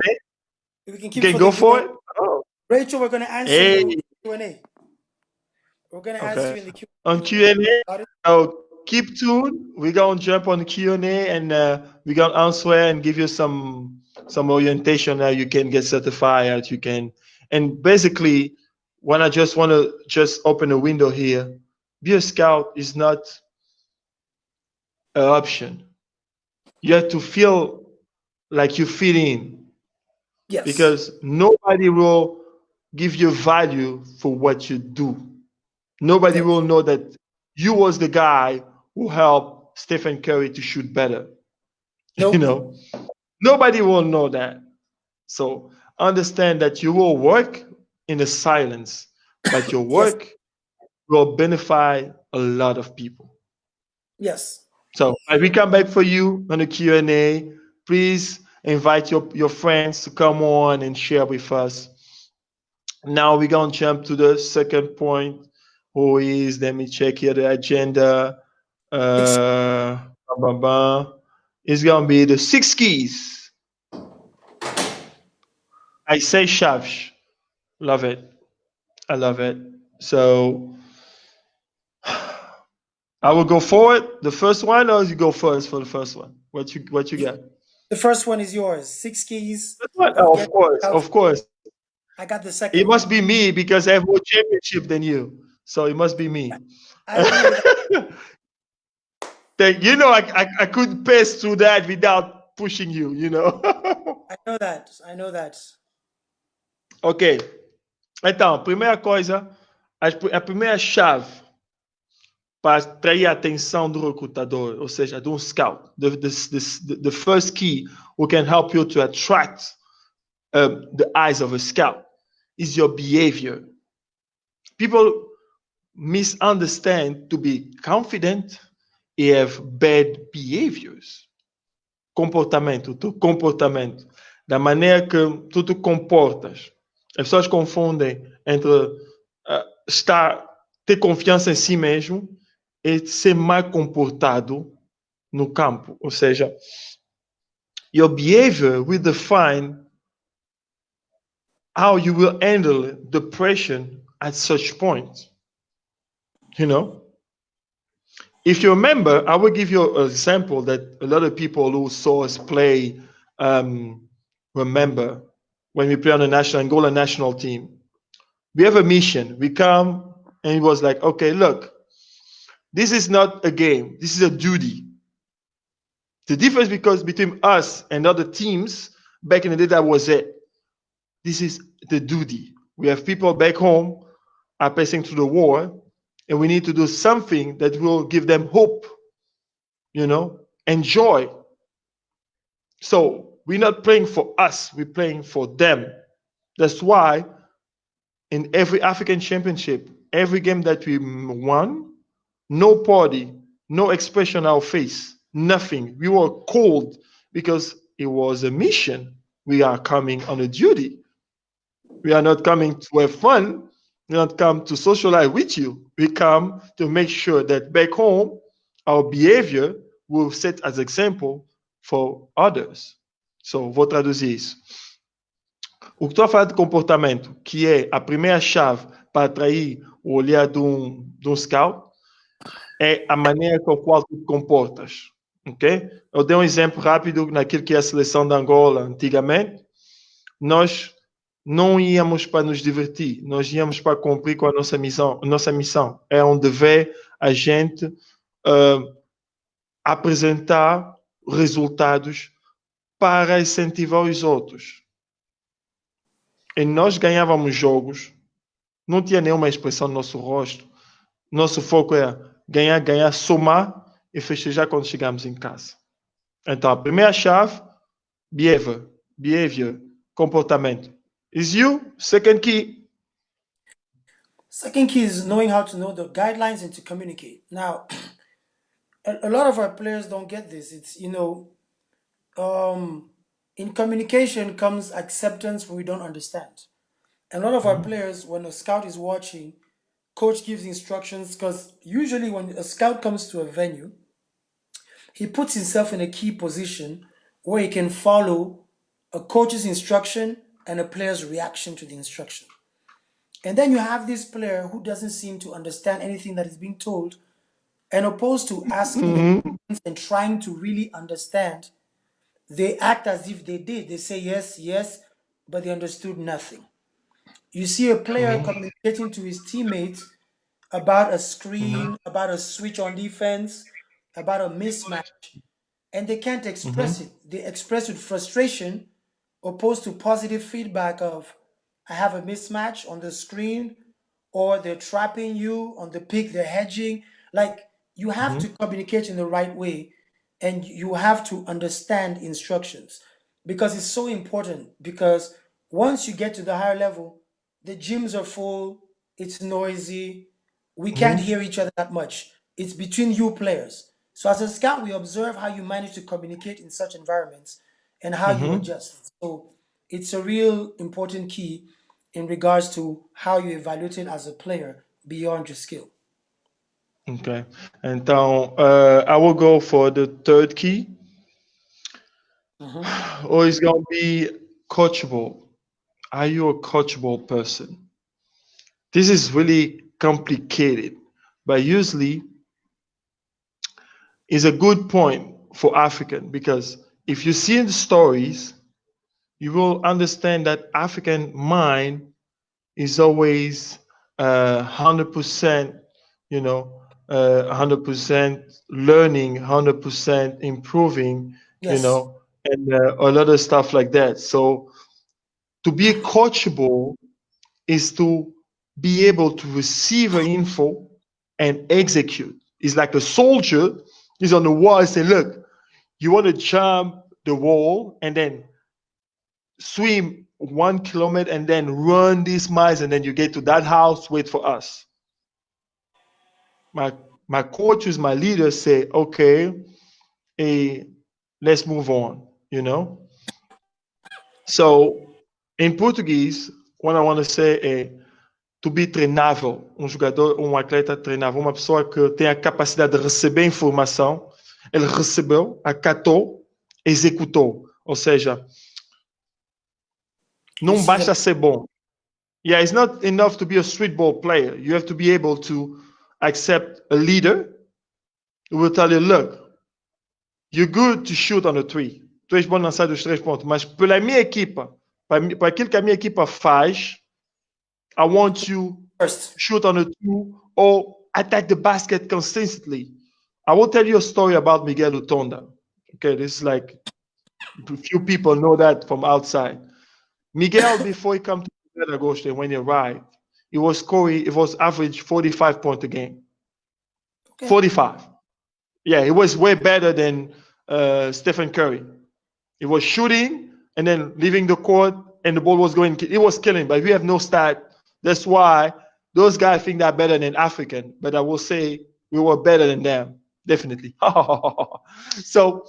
We can You keep it can for the go for Q&A. it. Oh, Rachel, we're gonna answer hey. you in the Q&A. We're gonna answer Okay. you in the Q&A. On Q&A, Got it? keep tuned. We're gonna jump on Q&A and we're gonna answer and give you some orientation how you can get certified, how you can. And basically, when I just want to just open a window here, be a scout is not an option. You have to feel like you fit in Yes. because nobody will give you value for what you do. Nobody Yes. will know that you was the guy who helped Stephen Curry to shoot better. You Nope. know, nobody will know that. So understand that you will work in the silence, but your Yes. work will benefit a lot of people. Yes. So as we come back for you on the Q&A, please invite your friends to come on and share with us. Now we're going to jump to the second point, who is, let me check here the agenda. It's Bum, bum, bum. It's going to be the 6 keys. I say Shavsh. Love it. I love it. So I will go forward. The first one, or you go first for the first one? What you got? the first one is yours. 6 keys First one? of Oh, of getting course, out. of course. I got the It second must one. be me because I have more championship than you. So it must be Yeah, me. I agree with that. I could pass through that without pushing you. I know that. I know that. Ok. Então, primeira coisa, a primeira chave para atrair a atenção do recrutador, ou seja, de um scout, the first key who can help you to attract the eyes of a scout is your behavior. People misunderstand to be confident and have bad behaviors. Comportamento, teu comportamento, da maneira que tu te comportas. As pessoas confundem entre ter confiança em si mesmo e ser mal comportado no campo. Ou seja, your behavior will define how you will handle depression at such point. You know? If you remember, I will give you an example that a lot of people who saw us play remember when we play on the national Angola national team. We have a mission. We come and it was like, okay, look, this is not a game. This is a duty. The difference between us and other teams back in the day, that was it. This is the duty. We have people back home are passing through the war, and we need to do something that will give them hope, and joy. So we're not playing for us, we're playing for them. That's why in every African championship, every game that we won, no party, no expression on our face, nothing. We were cold because it was a mission. We are coming on a duty. We are not coming to have fun. We not come to socialize with you. We come to make sure that back home, our behavior will set as example for others. So, vou traduzir isso. O que estou a falar de comportamento, que é a primeira chave para atrair o olhar de um scout, é a maneira com a qual tu te comportas, ok? Eu dei um exemplo rápido naquilo que é a seleção de Angola antigamente. Nós não íamos para nos divertir, nós íamos para cumprir com a nossa missão. É um dever a gente apresentar resultados para incentivar os outros. E nós ganhávamos jogos, não tinha nenhuma expressão no nosso rosto. Nosso foco era ganhar, ganhar, somar e festejar quando chegamos em casa. Então, a primeira chave, behavior, comportamento. Is you, second key. Second key is knowing how to know the guidelines and to communicate. Now, a lot of our players don't get this. It's, in communication comes acceptance when we don't understand. And a lot of our players, when a scout is watching, coach gives instructions because usually when a scout comes to a venue, he puts himself in a key position where he can follow a coach's instruction and a player's reaction to the instruction. And then you have this player who doesn't seem to understand anything that is being told, and opposed to asking the questions and trying to really understand, they act as if they did. They say yes, yes, but they understood nothing. You see a player communicating to his teammates about a screen, about a switch on defense, about a mismatch, and they can't express it. They express with frustration opposed to positive feedback of, I have a mismatch on the screen, or they're trapping you on the pick, they're hedging. Like, you have to communicate in the right way, and you have to understand instructions, because it's so important. Because once you get to the higher level, the gyms are full, it's noisy, we can't hear each other that much. It's between you players. So as a scout, we observe how you manage to communicate in such environments and how you adjust. So it's a real important key in regards to how you evaluate it as a player beyond your skill. Okay. Então, I will go for the third key. Or it's going to be coachable. Are you a coachable person? This is really complicated, but usually is a good point for African, because if you see in the stories, you will understand that African mind is always 100%, 100% learning, 100% improving, Yes. and a lot of stuff like that. So to be coachable is to be able to receive info and execute. It's like a soldier is on the wall and say, look, you want to jump the wall and then swim 1 kilometer and then run these miles and then you get to that house, wait for us. My coaches, my leaders say, okay, let's move on, So in Portuguese, what I want to say is to be treinável, jogador, atleta treinável, uma pessoa que tem a capacidade de receber informação, ele recebeu, acatou, executou. Ou seja, não basta ser bom. Yeah, it's not enough to be a street ball player. You have to be able to accept a leader who will tell you, look, you're good to shoot on the three. Tu és bom lançar dos 3 pontos, mas pela minha equipa, para aquilo que a minha equipa faz, I want you First. shoot on the two or attack the basket consistently. I will tell you a story about Miguel Utonda. Okay, this is like a few people know that from outside. Miguel, before he come to Agosto, when he arrived, he was scoring, it was average 45 points a game. Okay. 45. Yeah, it was way better than Stephen Curry. He was shooting and then leaving the court and the ball was going, it was killing, but we have no stat. That's why those guys think they're better than African, but I will say we were better than them, definitely. So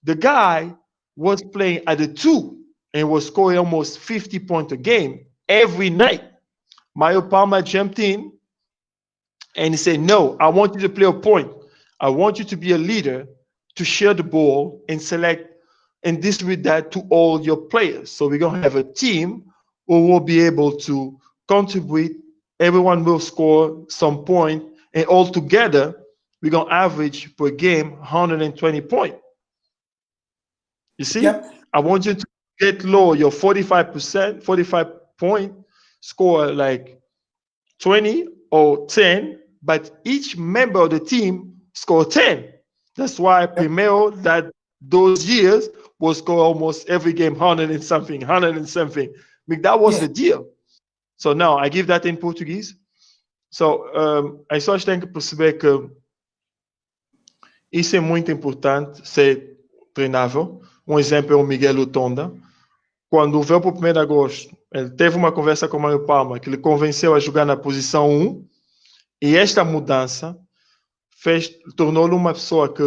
the guy was playing at the 2 and was scoring almost 50 points a game every night. Mario Palma jumped in and he said, no, I want you to play a point. I want you to be a leader, to share the ball and select and distribute that to all your players. So we're going to have a team who will be able to contribute. Everyone will score some point, and all together we're going to average per game 120 points. You see? Yep. I want you to get low your 45%, 45 point, score like 20 or 10, but each member of the team score 10. That's why Primero, that those years, will score almost every game 100 and something, 100 and something. I mean, that was the deal. So now, I give that in Portuguese. So, aí só tem que perceber que isso é muito importante, ser treinável. Um exemplo é o Miguel Lutonda. Quando veio para o 1º de agosto, ele teve uma conversa com o Mário Palma, que ele convenceu a jogar na posição 1, e esta mudança tornou-lhe uma pessoa que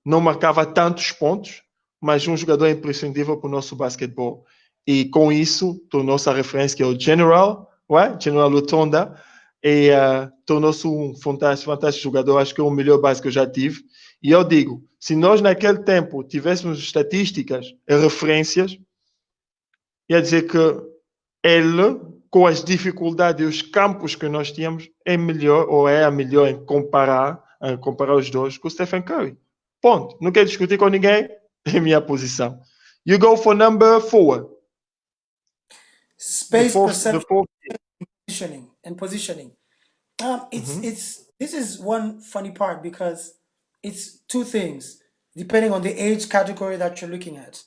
não marcava tantos pontos, mas um jogador imprescindível para o nosso basquetebol. E com isso, tornou-se a referência que é o General Lutonda, e tornou-se um fantástico jogador. Acho que é o melhor base que eu já tive. E eu digo, se nós naquele tempo tivéssemos estatísticas e referências, ia dizer que ele, com as dificuldades e os campos que nós tínhamos, é melhor, ou é a melhor em comparar os dois com o Stephen Curry. Ponto. Não quero discutir com ninguém, é minha posição. You go for number 4. Space, perception, positioning. This is one funny part because it's two things depending on the age category that you're looking at.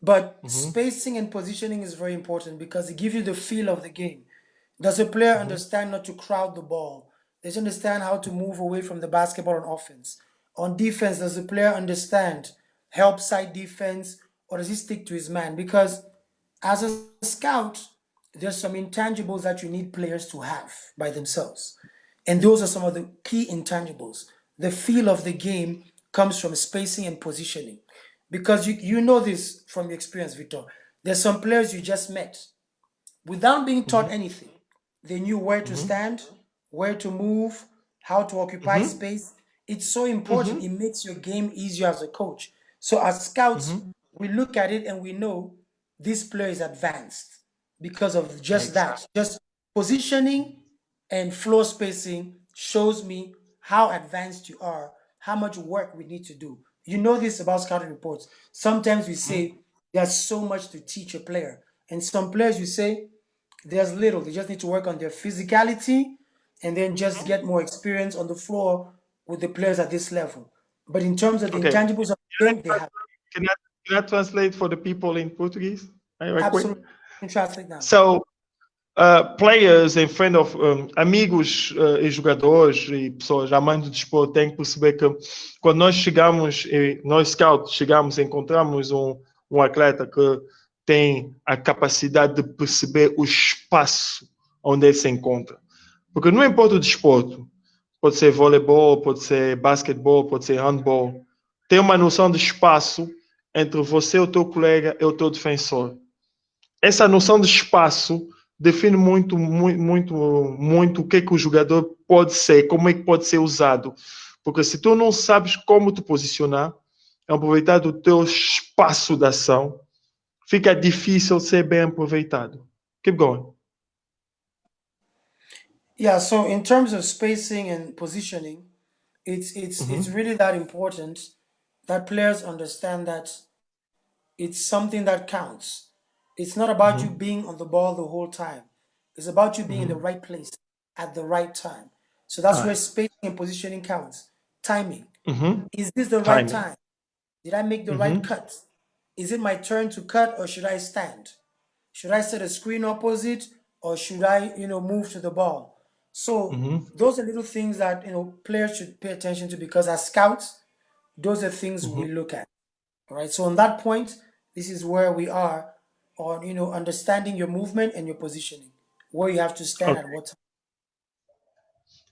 But spacing and positioning is very important because it gives you the feel of the game. Does a player understand not to crowd the ball? Does he understand how to move away from the basketball on offense? On defense, does the player understand help side defense, or does he stick to his man? Because as a scout, there's some intangibles that you need players to have by themselves. And those are some of the key intangibles. The feel of the game comes from spacing and positioning. Because you know this from your experience, Victor. There's some players you just met. Without being taught anything, they knew where to stand, where to move, how to occupy space. It's so important. It makes your game easier as a coach. So as scouts, we look at it and we know this player is advanced because of just that. Just positioning and floor spacing shows me how advanced you are, how much work we need to do. You know this about scouting reports. Sometimes we say there's so much to teach a player. And some players, you say there's little. They just need to work on their physicality and then just get more experience on the floor with the players at this level. But in terms of the intangibles of the game, they have. Can I translate for the people in Portuguese? Absolutely. Can translate now. So, players em frente of amigos e jogadores e pessoas amantes de desporto têm que perceber que quando nós chegamos, nós scouts chegamos, encontramos um atleta que tem a capacidade de perceber o espaço onde ele se encontra. Porque não importa o desporto, pode ser voleibol, pode ser basquetebol, pode ser handball, tem uma noção de espaço entre você, o teu colega e o teu defensor. Essa noção de espaço define muito o que o jogador pode ser, como é que pode ser usado. Porque se tu não sabes como te posicionar, aproveitar do teu espaço de ação, fica difícil ser bem aproveitado. Keep going. Yeah, so in terms of spacing and positioning, it's really that important that players understand that it's something that counts. It's not about you being on the ball the whole time. It's about you being in the right place at the right time. So that's where spacing and positioning counts. Timing. Is this the right time? Did I make the right cut? Is it my turn to cut or should I stand? Should I set a screen opposite or should I, move to the ball? So those are little things that, players should pay attention to because as scouts, those are things we look at. All right. So on that point, this is where we are on, understanding your movement and your positioning, where you have to stand at what time.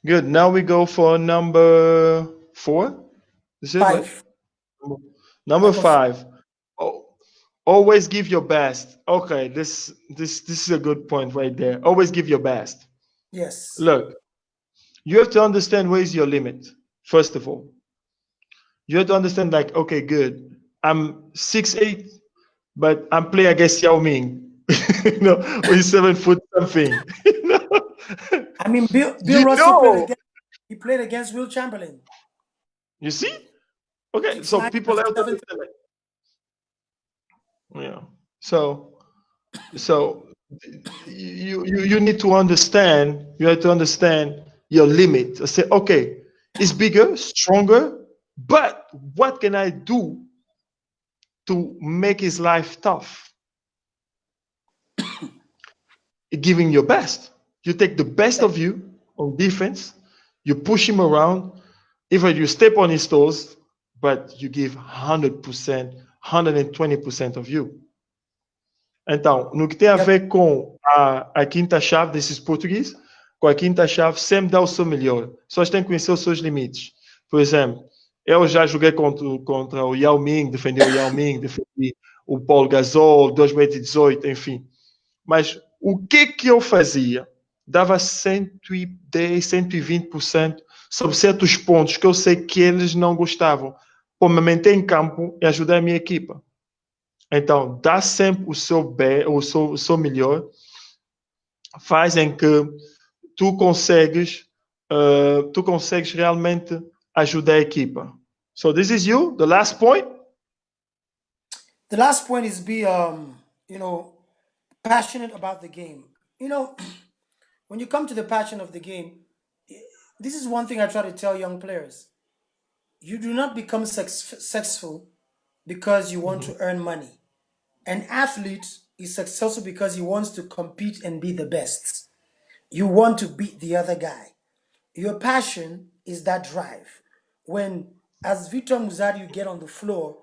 Good. Now we go for number 4. Is it 5. Number 5. Always give your best. Okay, this is a good point right there. Always give your best. Yes. Look, you have to understand where is your limit, first of all. You have to understand, like, okay, good. I'm 6'8", but I'm playing against Yao Ming. Or he's 7 foot something. I mean, Bill Russell played against Will Chamberlain. You see? Okay, It's so like people have to yeah. So you need to understand. You have to understand your limit. I say, okay, it's bigger, stronger, but what can I do to make his life tough? Giving your best. You take the best of you on defense. You push him around. Even you step on his toes, but you give 100%, 120% of you. Então, no que tem a ver com a quinta chave desses portugueses, com a quinta chave, sempre dá o seu melhor. Só têm que conhecer os seus limites. Por exemplo, eu já joguei contra o Yao Ming, defendi o Yao Ming, defendi o Paul Gasol, 2018, enfim. Mas o que eu fazia? Dava 110, 120% sobre certos pontos que eu sei que eles não gostavam, para me manter em campo e ajudar a minha equipa. Então, dá sempre o seu melhor, fazem que tu consegues realmente ajudar a equipa. So this is you, the last point. The last point is be passionate about the game. When you come to the passion of the game, this is one thing I try to tell young players. You do not become successful because you want to earn money. An athlete is successful because he wants to compete and be the best. You want to beat the other guy. Your passion is that drive. When, as Victor Muzadi, you get on the floor,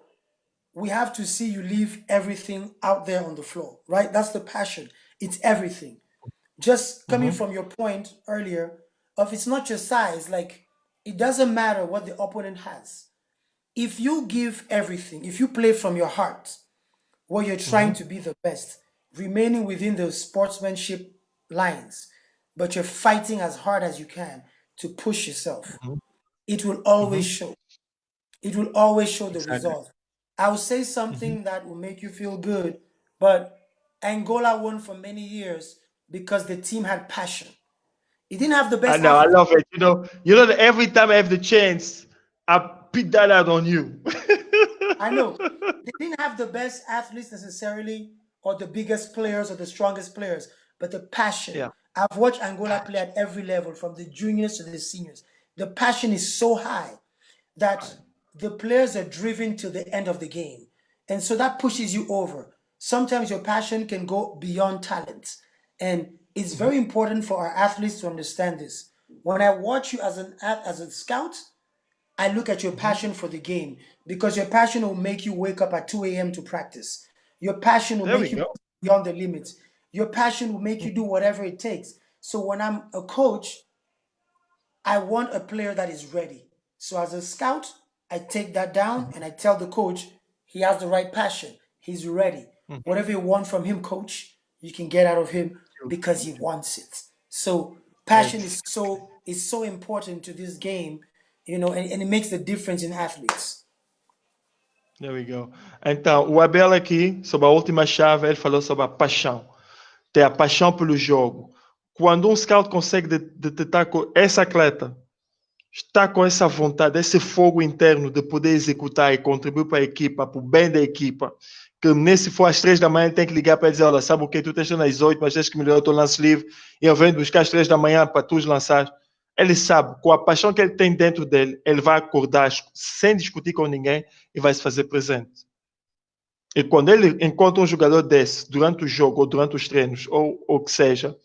we have to see you leave everything out there on the floor, right? That's the passion. It's everything. Just coming from your point earlier of it's not your size, like it doesn't matter what the opponent has. If you give everything, if you play from your heart, where you're trying to be the best, remaining within the sportsmanship lines, but you're fighting as hard as you can to push yourself, it will always show. It will always show the result. I will say something that will make you feel good, but Angola won for many years because the team had passion. It didn't have the best. I know, I love it. You know that every time I have the chance, I pick that out on you. I know. They didn't have the best athletes necessarily, or the biggest players, or the strongest players, but the passion. Yeah. I've watched Angola play at every level, from the juniors to the seniors. The passion is so high that the players are driven to the end of the game. And so that pushes you over. Sometimes your passion can go beyond talent. And it's very important for our athletes to understand this. When I watch you as a scout, I look at your passion for the game, because your passion will make you wake up at 2 a.m. to practice. Your passion will make you go beyond the limits. Your passion will make you do whatever it takes. So when I'm a coach, I want a player that is ready. So as a scout, I take that down and I tell the coach he has the right passion. He's ready. Whatever you want from him, coach, you can get out of him because he wants it. So passion is so important to this game, and it makes the difference in athletes. There we go. Então, o Abel aqui, sobre a última chave, ele falou sobre a paixão. Ter a paixão pelo jogo. Quando um scout consegue detectar que esse atleta está com essa vontade, esse fogo interno de poder executar e contribuir para a equipa, para o bem da equipa, que nem se for às 3 da manhã, ele tem que ligar para dizer, olha, sabe o que, tu tens às 8, mas tens que melhorar o teu lance livre, e eu venho buscar às 3 da manhã para tu os lançar. Ele sabe, com a paixão que ele tem dentro dele, ele vai acordar sem discutir com ninguém e vai se fazer presente. E quando ele encontra um jogador desse, durante o jogo, ou durante os treinos, ou o que seja,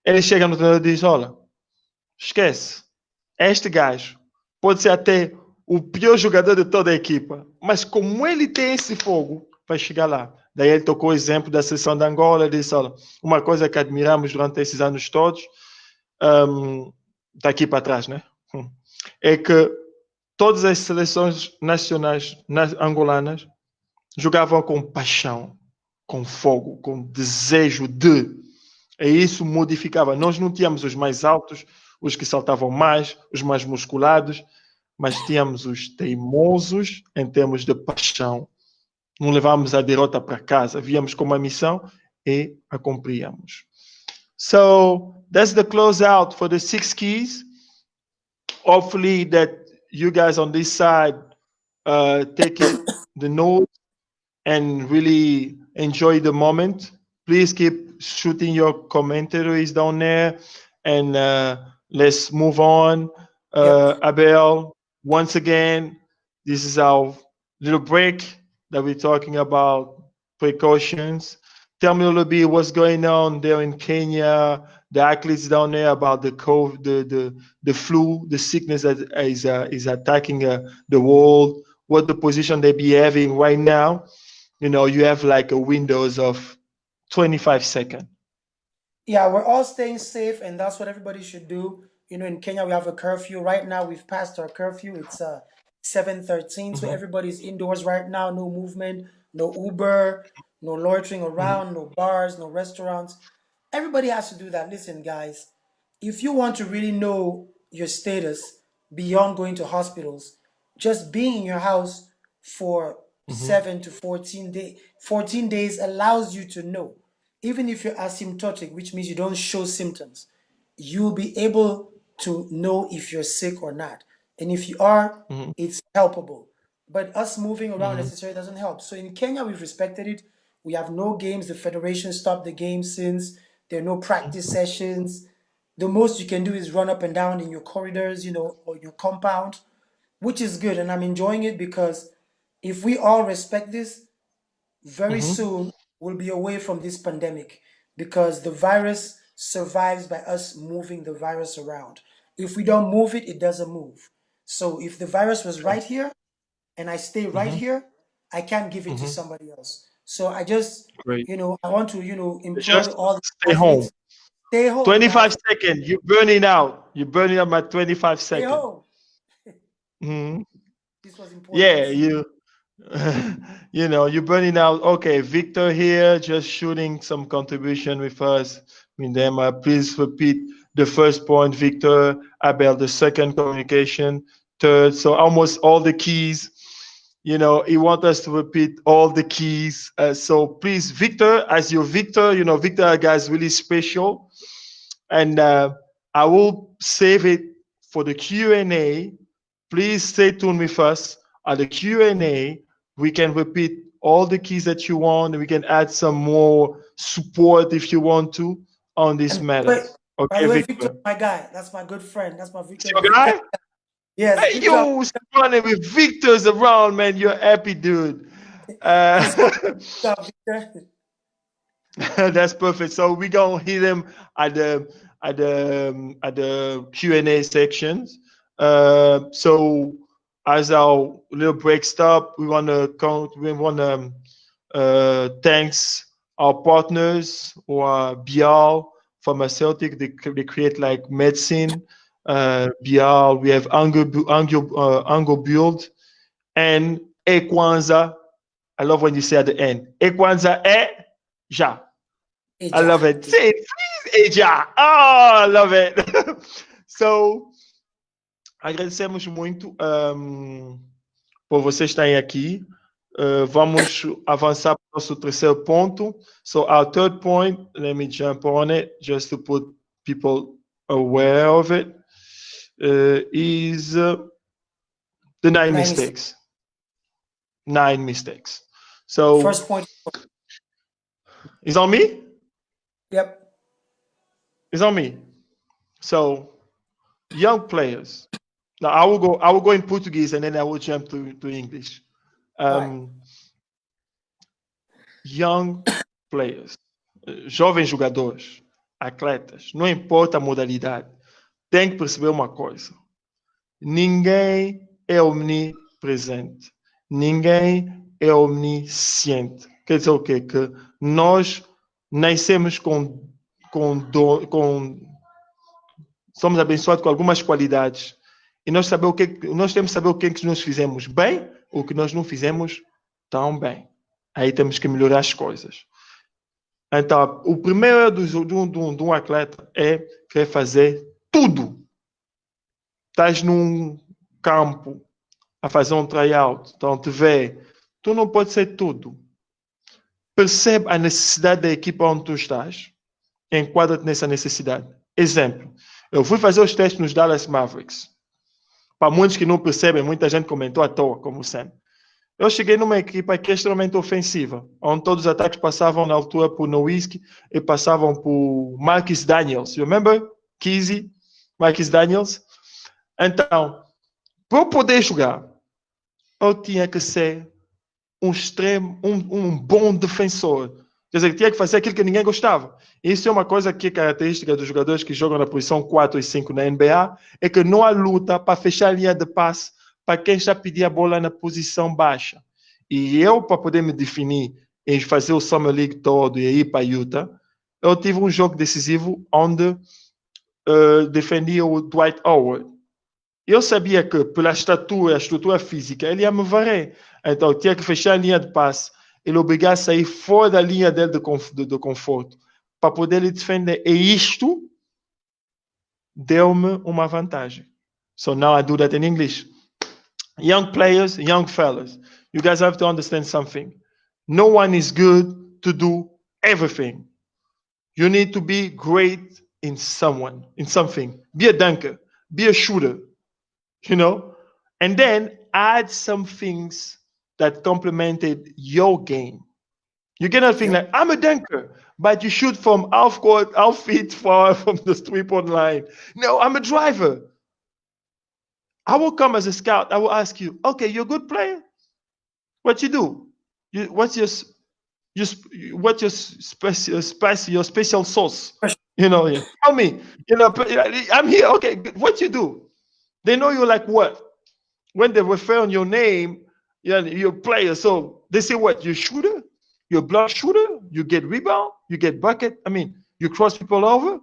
ele chega no treinador e diz, olha, esquece, este gajo pode ser até o pior jogador de toda a equipa, mas como ele tem esse fogo, vai chegar lá. Daí ele tocou o exemplo da seleção de Angola, ele disse, olha, uma coisa que admiramos durante esses anos todos, daqui para trás, né? É que todas as seleções nacionais angolanas jogavam com paixão, com fogo, com desejo de. E isso modificava. Nós não tínhamos os mais altos, os que saltavam mais, os mais musculados, mas tínhamos os teimosos em termos de paixão. Não levávamos a derrota para casa, víamos como uma missão e a cumpríamos. So that's the close out for the 6 keys. Hopefully that you guys on this side take it, the notes, and really enjoy the moment. Please keep shooting your commentaries down there, and let's move on. Yep. Abel, once again, this is our little break that we're talking about precautions. Tell me a little bit what's going on there in Kenya, the athletes down there about the COVID, the flu, the sickness that is attacking the world. What the position they be having right now? You have like a windows of 25 seconds. Yeah, we're all staying safe, and that's what everybody should do. In Kenya we have a curfew. Right now we've passed our curfew. It's 7:13, so Mhm, everybody's indoors right now. No movement, no Uber, no loitering mhm, around, no bars, no restaurants. Everybody has to do that. Listen, guys, if you want to really know your status beyond going to hospitals, just being in your house for mhm, 14 days allows you to know. Even if you're asymptotic, which means you don't show symptoms, you'll be able to know if you're sick or not. And if you are, mhm, it's helpable. But us moving around mhm, necessarily doesn't help. So in Kenya, we've respected it. We have no games. The federation stopped the game since there are no practice sessions. The most you can do is run up and down in your corridors, or your compound, which is good. And I'm enjoying it because if we all respect this, very mhm. soon we'll be away from this pandemic because the virus survives by us moving the virus around. If we don't move it, it doesn't move. So if the virus was Okay. right here and I stay right Mhm, here, I can't give it to mhm. somebody else. So I just, Great. I want to, implore Just all the stay home. athletes, stay home, 25 guys, seconds. You're burning out. You're burning out by 25 stay seconds. home. Mhm. This was important. Yeah, you're burning out. Okay, Victor here, just shooting some contribution with us. Mindema, please repeat the first point, Victor. Abel, the second communication, third. So almost all the keys. He want us to repeat all the keys. So please, Victor, as your Victor, Victor, guys, really special, and I will save it for the Q&A. Please stay tuned with us. At the Q&A, we can repeat all the keys that you want. We can add some more support if you want to on these And by matters. by the Okay, way, Victor, Victor. my guy, that's my good friend. That's my It's Victor. your Victor. guy? Yes, Hey, good job. you running with Victors around, man. You're a happy dude. He's my Uh, good job, Victor. That's perfect. So we're gonna hit them at the Q&A sections. So as our little break stop, we wanna thanks our partners who are Bial Pharmaceutic. They create like medicine. Bial, we have Ango Build and Ekwanza. I love when you say at the end. Ekwanza ja. I Eja. love it. Say it, please, Eja. Oh, I love it. So, agradecemos muito por vocês estarem aqui. Vamos avançar para o nosso terceiro ponto. So, our third point, let me jump on it just to put people aware of it, is the 96. mistakes. 9 mistakes. So, First point. it's on me? Yep. It's on me. So, young players. Now I will go in Portuguese and then I will jump to English. All right. Um, young players, jovens jogadores, atletas, não importa a modalidade, tem que perceber uma coisa: ninguém é omnipresente, ninguém é omnisciente. Quer dizer o quê? Que nós nascemos com somos abençoados com algumas qualidades e nós temos que saber o que é que nós fizemos bem, o que nós não fizemos tão bem. Aí temos que melhorar as coisas. Então, o primeiro de um atleta é querer fazer tudo. Estás num campo a fazer um tryout, então te vê, tu não pode ser tudo. Percebe a necessidade da equipa onde tu estás, enquadra-te nessa necessidade. Exemplo, eu fui fazer os testes nos Dallas Mavericks. Para muitos que não percebem, muita gente comentou à toa, como sempre. Eu cheguei numa equipa que é extremamente ofensiva, onde todos os ataques passavam na altura por Nowitzki e passavam por Marcus Daniels. You remember? Kizzy, Marcus Daniels. Então, para eu poder jogar, eu tinha que ser um bom defensor. Quer dizer, tinha que fazer aquilo que ninguém gostava. Isso é uma coisa que é característica dos jogadores que jogam na posição 4 e 5 na NBA, é que não há luta para fechar a linha de passe para quem já pedia a bola na posição baixa. E eu, para poder me definir e fazer o Summer League todo e ir para Utah, eu tive um jogo decisivo onde defendia o Dwight Howard. Eu sabia que, pela estatura, a estrutura física, ele ia me varrer. Então, eu tinha que fechar a linha de passe. Ele obrigar a sair fora da linha dele de conforto para poder ele defender. E isto deu-me uma vantagem. So now I do that in English. Young players, young fellas, you guys have to understand something. No one is good to do everything. You need to be great in something. Be a dunker, be a shooter, and then add some things that complemented your game. You cannot think like, I'm a dunker, but you shoot from half court, half feet far from the 3-point line. No, I'm a driver. I will come as a scout. I will ask you, okay, you're a good player. What you do? What's your special sauce? Tell me. I'm here. Okay, what you do? They know you like what? When they refer on your name, you're a player. So they say what? You're a shooter? You're a block shooter? You get rebound? You get bucket? I mean, you cross people over?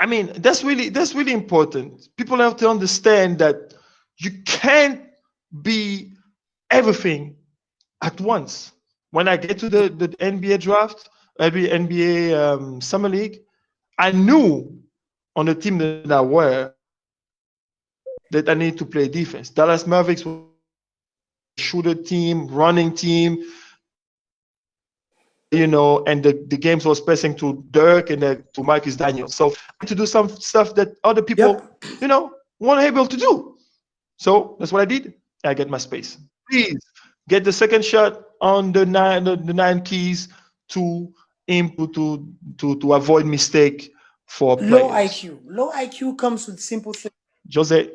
I mean, that's really important. People have to understand that you can't be everything at once. When I get to the NBA draft, NBA Summer League, I knew on the team that I were that I need to play defense. Dallas Mavericks was a shooter team, running team, and the games was passing to Dirk and to Marcus Daniels. So to do some stuff that other people, weren't able to do. So that's what I did. I get my space. Please get the second shot on the nine keys to input to avoid mistake for players. Low IQ comes with simple things. Jose.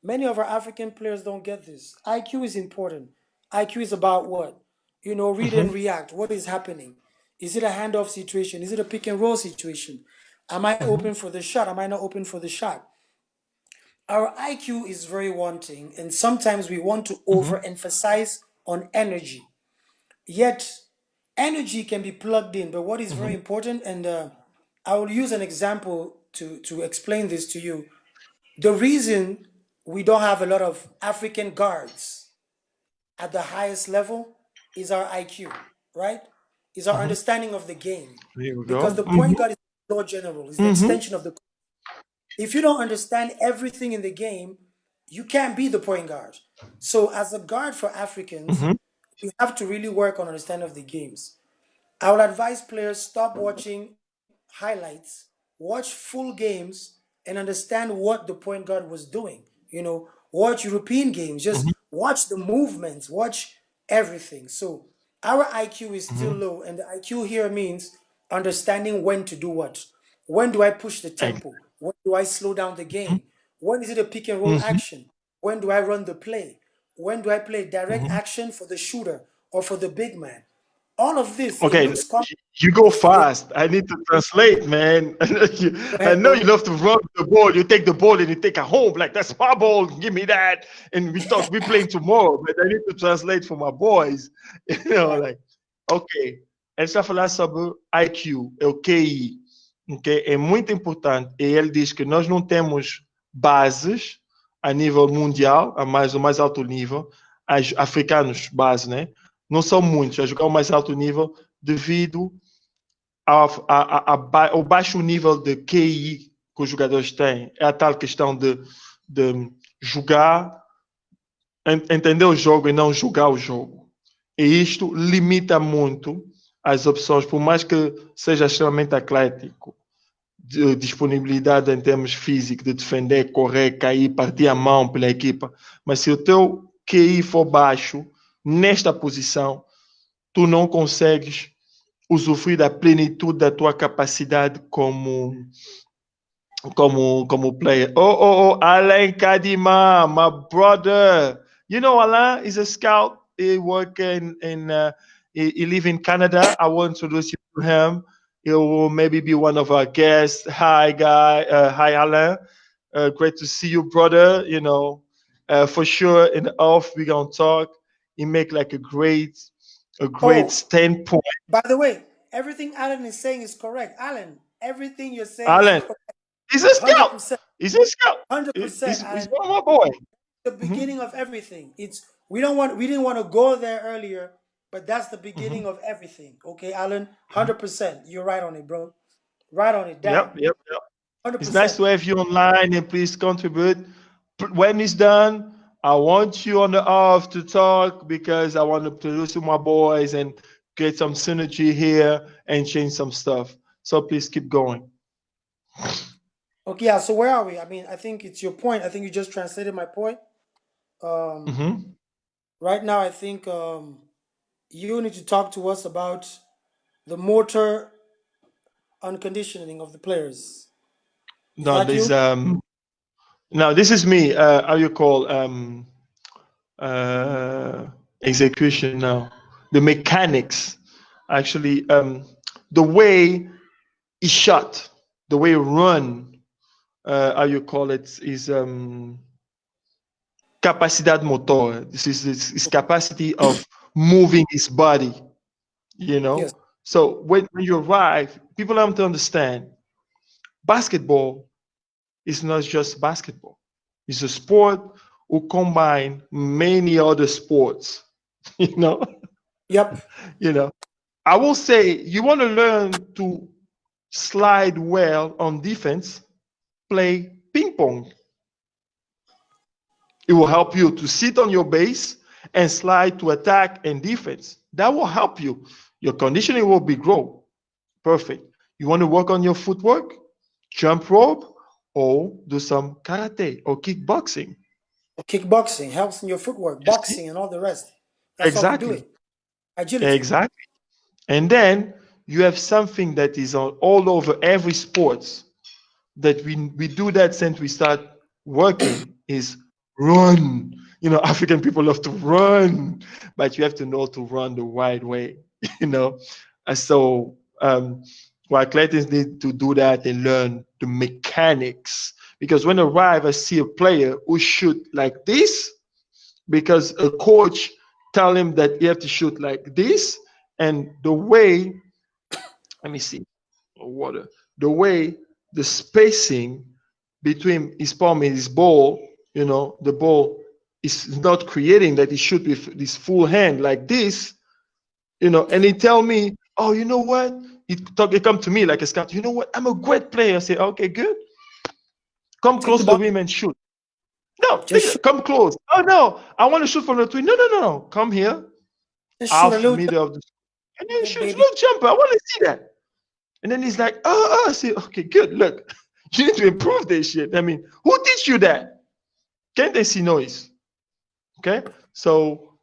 Many of our African players don't get this. IQ is important. IQ is about what? Read and react. What is happening? Is it a handoff situation? Is it a pick and roll situation? Am I open for the shot? Am I not open for the shot? Our IQ is very wanting, and sometimes we want to overemphasize on energy. Yet, energy can be plugged in, but what is very important, and I will use an example to explain this to you. The reason we don't have a lot of African guards at the highest level is our IQ, right? Is our understanding of the game. Because the point guard is the floor general, is the extension of the court. If you don't understand everything in the game, you can't be the point guard. So as a guard for Africans, we have to really work on understanding of the games. I would advise players stop watching highlights, watch full games, and understand what the point guard was doing. Watch European games, just watch the movements, watch everything. So our IQ is still low, and the IQ here means understanding when to do what. When do I push the tempo? When do I slow down the game? When is it a pick and roll action? When do I run the play? When do I play direct action for the shooter or for the big man? All of this. Okay, you go fast. I need to translate, man. I know you love to run the ball. You take the ball and you take it home. Like, that's my ball. Give me that. And we're playing tomorrow. But I need to translate for my boys. Like, okay. Ele está falando sobre IQ, é o QI. Okay? É muito importante. E ele diz que nós não temos bases a nível mundial, o mais alto nível. Africanos, base, né? Não são muitos a jogar o mais alto nível devido ao baixo nível de QI que os jogadores têm. É a tal questão de jogar, entender o jogo e não jogar o jogo. E isto limita muito as opções, por mais que seja extremamente atlético. de disponibilidade em termos físicos, de defender, correr, cair, partir a mão pela equipa. Mas se o teu QI for baixo, nesta posição, tu não consegues usufruir da plenitude da tua capacidade como player. Oh, Alain Kadima, my brother. You know, Alain is a scout. He work he live in Canada. I will introduce you to him. He will maybe be one of our guests. Hi, guy. Hi, Alain. Great to see you, brother. You know, for sure in the off we're gonna talk. He make like a great Oh, standpoint. by the way, everything Alan is saying is correct. Alan, everything you're saying is Alan, correct. he's a scout. 100%. He's a scout. 100%, He's Alan. one of my boy. The beginning of everything. We didn't want to go there earlier, but that's the beginning of everything. Okay, Alan? 100%. You're right on it, bro. Right on it. Damn. Yep. It's nice 100%. to have you online and please contribute. When it's done, I want you on the off to talk because I want to introduce you my boys and get some synergy here and change some stuff. So please keep going. Okay, yeah, so where are we? I mean, I think it's your point. I think you just translated my point. Right now, I think you need to talk to us about the motor unconditioning of the players. Is No, that there's you? no, this is me. How you call execution now? The mechanics, actually, the way he shot, the way he run, how you call it, is capacidade motor. This is his capacity of moving his body, you Yes. know. So when you arrive, people have to understand basketball is not just basketball. It's a sport who combine many other sports, you know. Yep. You know, I will say you want to learn to slide well on defense, play ping pong. It will help you to sit on your base and slide to attack and defense. That will help you. Your conditioning will be grow. Perfect. You want to work on your footwork, jump rope, or do some karate or kickboxing. Kickboxing helps in your footwork, You see? boxing, and all the rest. That's how we do Exactly. it. Agility. Exactly. And then you have something that is all over every sports that we do that since we start working is run. You know, African people love to run, but you have to know to run the right way. You know, and so while athletes need to do that and learn the mechanics because when I arrive, I see a player who shoot like this because a coach tell him that you have to shoot like this, and the way let me see water the way the spacing between his palm and his ball, you know, the ball is not creating that he shoot with this full hand like this, you know, and he tell me, oh, you know what? He come to me like a scout, you know what? I'm a great player. I say, okay, good. Come Take close the to the ball. rim and shoot. No, Just shoot. come close. Oh no, I want to shoot from the twin. No. Come here, Just shoot a half little, middle of the and then little shoot, baby. little jumper. I want to see that. And then he's like, I say, okay, good. Look, you need to improve this shit. I mean, who teach you that? Can't they see noise? Okay, so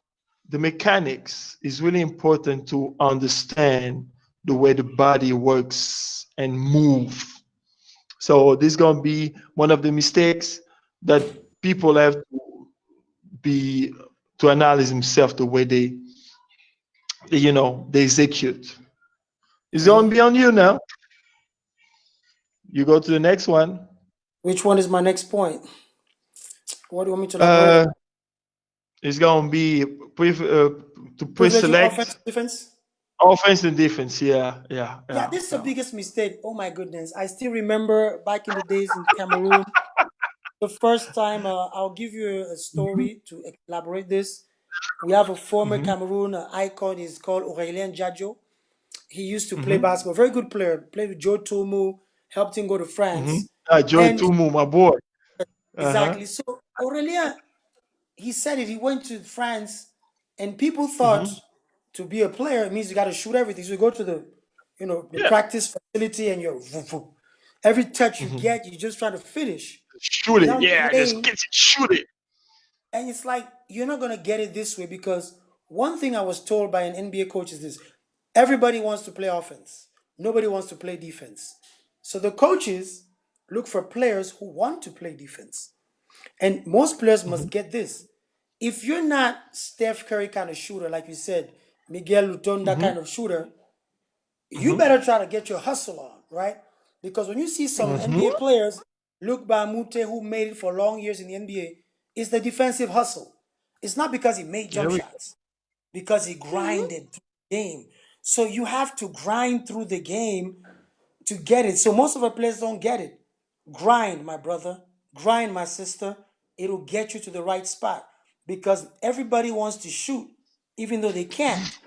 the mechanics is really important to understand the way the body works and move. So this is gonna be one of the mistakes that people have to be to analyze themselves the way they execute. It's gonna be on you now. You go to the next one. Which one is my next point? What do you want me to elaborate on? Uh, it's gonna be to Privileging offense, pre-select defense. offense and defense. Yeah, yeah, Yeah, yeah, this is the yeah. biggest mistake. Oh my goodness. I still remember back in the days in Cameroon, the first time, I'll give you a Mhm, story to elaborate this. We have a former mhm, Cameroon icon. He's called Aurelien Jadjo. He used to play mhm, basketball. Very good player. Played with Joe Tomu. Helped him go to mhm. France. Joy And Tumu, my boy. Uh-huh. exactly. So Aurelien, he said it. He went to France, and people thought Mhm. to be a player it means you got to shoot everything. So you go to the Yeah. practice facility, and you're Every touch you get, you just try to finish. Shoot it. Without Yeah, just playing, get it, shoot it. and it's like you're not gonna get it this way, because one thing I was told by an NBA coach is this: everybody wants to play offense, nobody wants to play defense. So the coaches look for players who want to play defense. And most players must get this. If you're not Steph Curry kind of shooter, like you said, Miguel Lutonda kind of shooter, you better try to get your hustle on, right? Because when you see some NBA players, Luke Bamute, who made it for long years in the NBA, it's the defensive hustle. It's not because he made jump shots, because he grinded through the game. So you have to grind through the game to get it. So most of our players don't get it. Grind, my brother. Grind, my sister. It'll get you to the right spot, because everybody wants to shoot, even though they can't.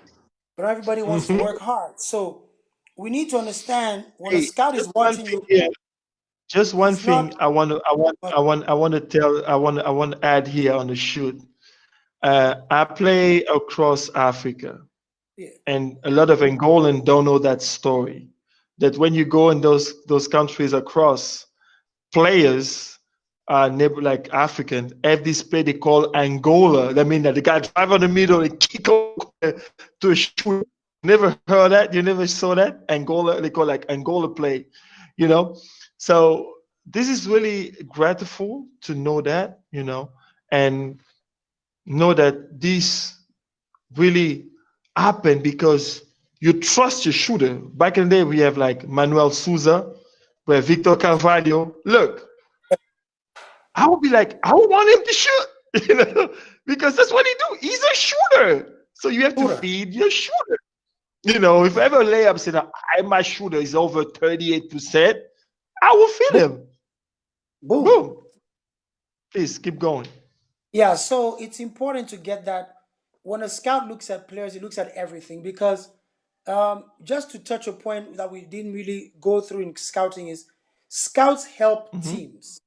But everybody wants to work hard. So we need to understand, when a Hey, scout is just one watching thing you, here. Just one it's not. thing I want to add here on the shoot. I play across Africa, Yeah. and a lot of Angolan don't know that story. That when you go in those countries across, players are never like African. Have this play they call Angola. That means that the guy drive on the middle and kick over to a shoot. Never heard that? You never saw that? Angola, they call like Angola play, you know? So this is really grateful to know that, and know that this really happened because you trust your shooter. Back in the day, we have like Manuel Souza, where Victor Carvalho. Look, I would be like, I would want him to shoot, because that's what he do. He's a shooter. So you have to Shooter. feed your shooter. If ever layup said, my shooter is over 38%, I will feed him. Boom. Boom. Please keep going. Yeah, so it's important to get that. When a scout looks at players, he looks at everything, because just to touch a point that we didn't really go through in scouting is scouts help teams.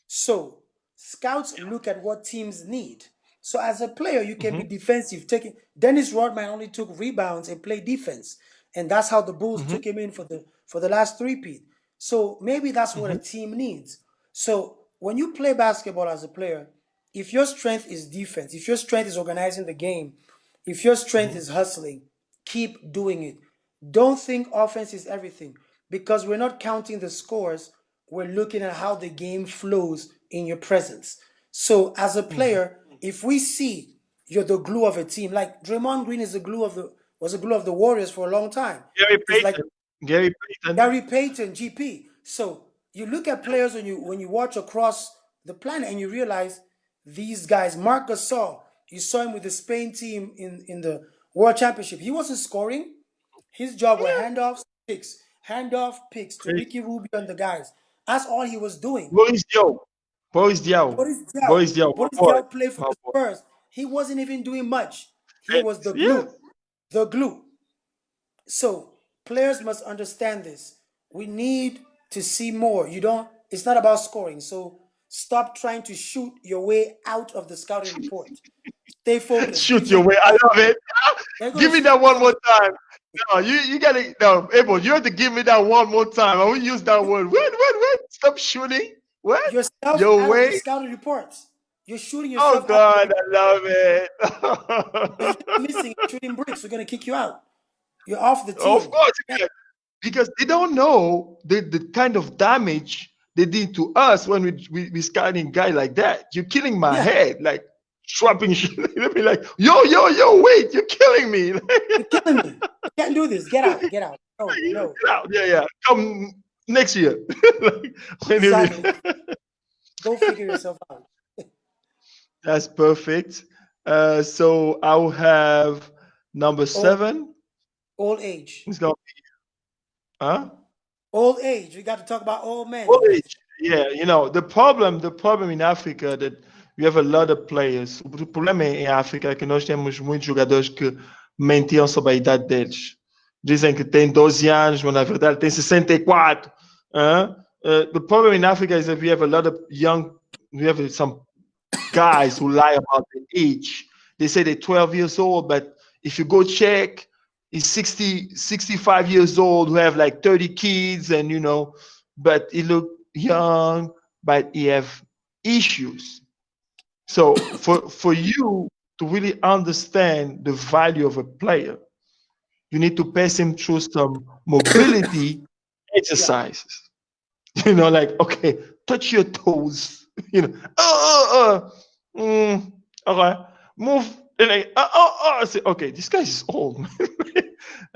So scouts look at what teams need. So as a player, you can be defensive. Dennis Rodman only took rebounds and played defense, and that's how the Bulls took him in for the last three-peat. So maybe that's what a team needs. So when you play basketball as a player, if your strength is defense, if your strength is organizing the game, if your strength is hustling, keep doing it. Don't think offense is everything, because we're not counting the scores. We're looking at how the game flows in your presence. So as a player, if we see you're the glue of a team, like Draymond Green was the glue of the Warriors for a long time. Gary It's like Payton. Gary Payton, GP. So you look at players when you watch across the planet, and you realize these guys. Marc Gasol, you saw him with the Spain team in the World Championship. He wasn't scoring. His job were handoff picks to Ricky Rubio and the guys. That's all he was doing. Boris Diaw. Boris Diaw. Boris Diaw played for the Spurs. He wasn't even doing much. He was the glue. The glue. So players must understand this. We need to see more. It's not about scoring. So stop trying to shoot your way out of the scouting report. Stay focused. Shoot your way. I love it. Give me that one more time. No, you gotta Abel, you have to give me that one more time. I will use that word. What? Stop shooting. What? Yourself Your out way? of the scouting reports. You're shooting Oh yourself out. God, I love If it. you're missing shooting bricks, we're gonna kick you out. You're off the team. Of course, because they don't know the kind of damage they did to us when we scouting a guy like that. You're killing my head, like swapping shit. They'll be like, yo, wait, you're killing me. You're killing me. You can't do this. Get out. No. Get out. Yeah. Come next year. Exactly. Go figure yourself out. That's perfect. So I'll have number 7. Old age. It's gonna be, huh? Old age. We got to talk about old men. Old age. Yeah, the problem in África that we have a lot of players. O problema em África é que nós temos muitos jogadores que mentiam sobre a idade deles. Dizem que tem 12 anos, mas na verdade tem 64. The problem in Africa is that we have a lot of we have some guys who lie about their age. They say they're 12 years old, but if you go check, he's 65 years old, who have like 30 kids, and but he look young, but he have issues. So for you to really understand the value of a player, you need to pass him through some mobility Yeah. exercises. Like, okay, touch your toes. Okay, move. And I say, okay, this guy is old, man.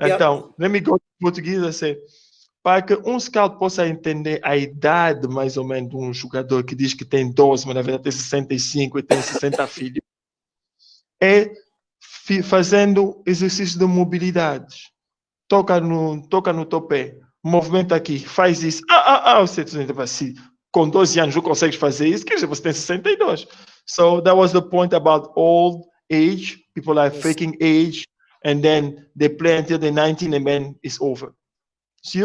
Yep. Então, let me go to português e say, para que scout possa entender a idade mais ou menos de jogador que diz que tem 12, mas na verdade tem 65 e tem 60 filhos, é fazendo exercício de mobilidade. Toca no teu pé, movimenta aqui, faz isso. Você assim, com 12 anos não consegues fazer isso, quer dizer, você tem 62. So that was the point about old age. People are Yes. faking age, and then they play until they're 19, and then it's over. See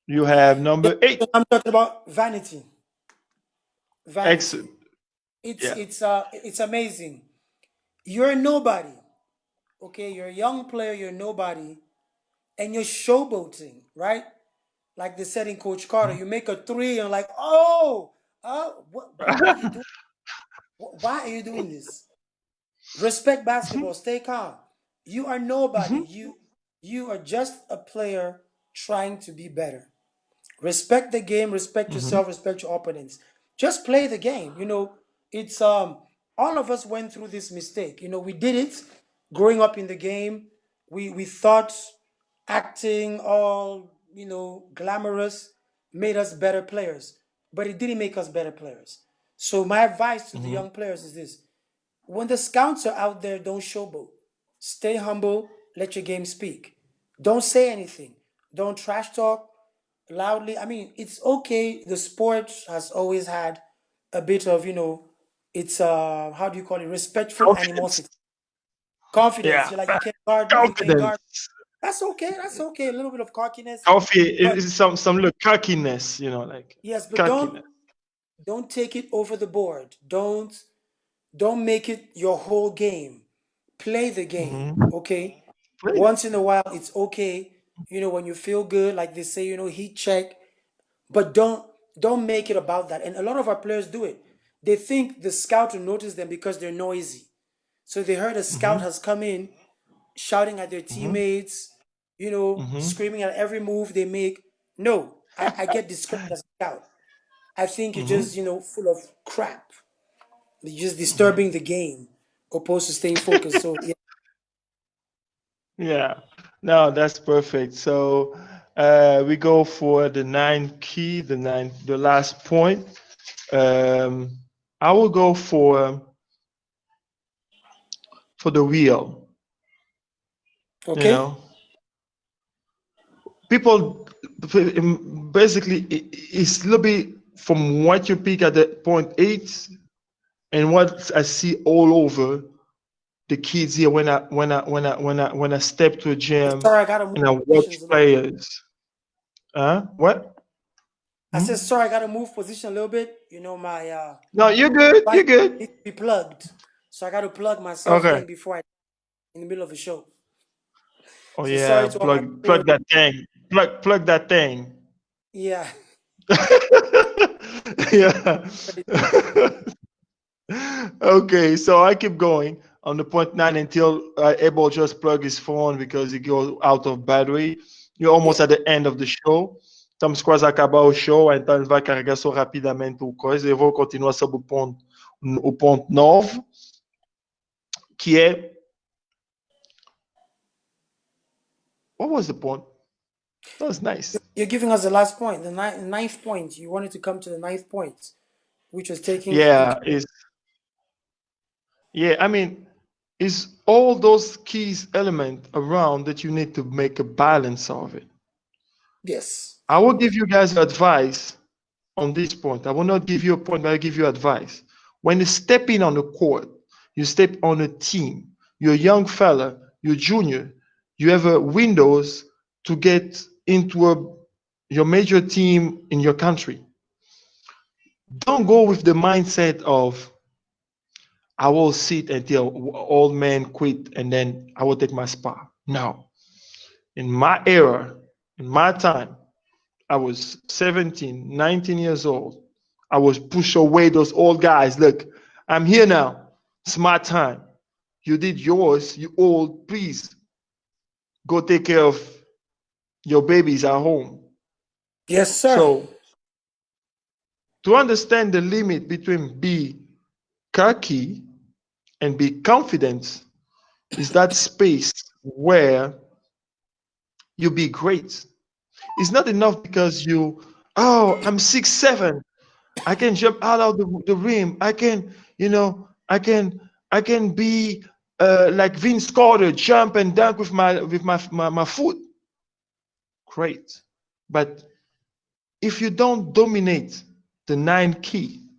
you have number 8. So I'm talking about vanity. Vanity. Excellent. It's amazing. You're a nobody. Okay, you're a young player, you're nobody, and you're showboating, right? Like they said in Coach Carter, you make a three and like, what are you doing? Why are you doing this? Respect basketball. Stay calm. You are nobody. You are just a player trying to be better. Respect the game. Respect yourself. Respect your opponents. Just play the game. It's all of us went through this mistake. We did it growing up in the game. We thought acting all glamorous made us better players, but it didn't make us better players. So my advice to the young players is this: when the scouts are out there, don't showboat. Stay humble. Let your game speak. Don't say anything. Don't trash talk loudly. I mean, it's okay. The sport has always had a bit of, it's how do you call it? Respectful Confidence. animosity. Confidence. Yeah. You're like, you can guard me, you can Confidence. guard. That's okay. That's okay. A little bit of cockiness. Coffee But is some little cockiness, like yes, but cockiness. don't take it over the board. Don't make it your whole game. Play the game, okay? Great. Once in a while, it's okay. When you feel good, like they say, heat check. But don't make it about that. And a lot of our players do it. They think the scout will notice them because they're noisy. So they heard a scout has come in, shouting at their teammates, screaming at every move they make. No, I get discouraged as a scout. I think you're just, full of crap. You're just disturbing the game opposed to staying focused. So yeah. Yeah. No, that's perfect. So we go for the the last point. I will go for the wheel. Okay. People basically it's a little bit from what you pick at the point 8 and what I see all over the kids here when I step to a gym Sorry, I gotta move and I watch positions a little bit. players. What? I said sorry, I gotta move position a little bit. My No, you're good. You're mic good. needs to be plugged. So I gotta plug myself Okay. in before I in the middle of the show. Oh So yeah, sorry to all my plug that thing. Plug that thing. yeah. Yeah. Okay, so I keep going on the point 9 until Abel just plug his phone because he goes out of battery. You're almost at the end of the show. Estamos quase a acabar o show, então ele vai carregar só rapidamente o coisa. Eu vou continuar sobre o ponto 9, que é. What was the point? That was nice. You're giving us the last point, the ninth point. You wanted to come to the ninth point, which was taking. Yeah, I mean, it's all those keys element around that you need to make a balance of it. Yes. I will give you guys advice on this point. I will not give you a point, but I'll give you advice. When you step in on the court, you step on a team, you're a young fella, you're junior, you have a windows to get into your major team in your country. Don't go with the mindset of I will sit until old man quit and then I will take my spot. No. In my era, in my time, I was 17, 19 years old. I was push away those old guys. Look, I'm here now. It's my time. You did yours, you old. Please go take care of your babies at home. Yes, sir. So to understand the limit between be cocky and be confident is that space where you be great. It's not enough because I'm 6'7". I can jump out of the rim. I can, I can be like Vince Carter, jump and dunk with my foot. Great. But if you don't dominate the 9 key,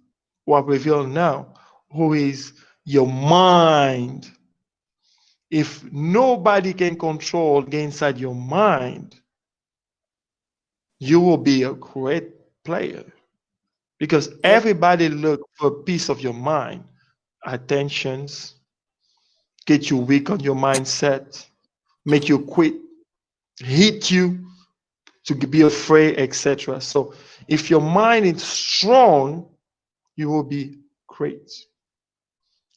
what we reveal now, who is your mind, if nobody can control the inside your mind, you will be a great player. Because everybody look for a piece of your mind, attentions, get you weak on your mindset, make you quit, hit you to be afraid, etc. So if your mind is strong, you will be great.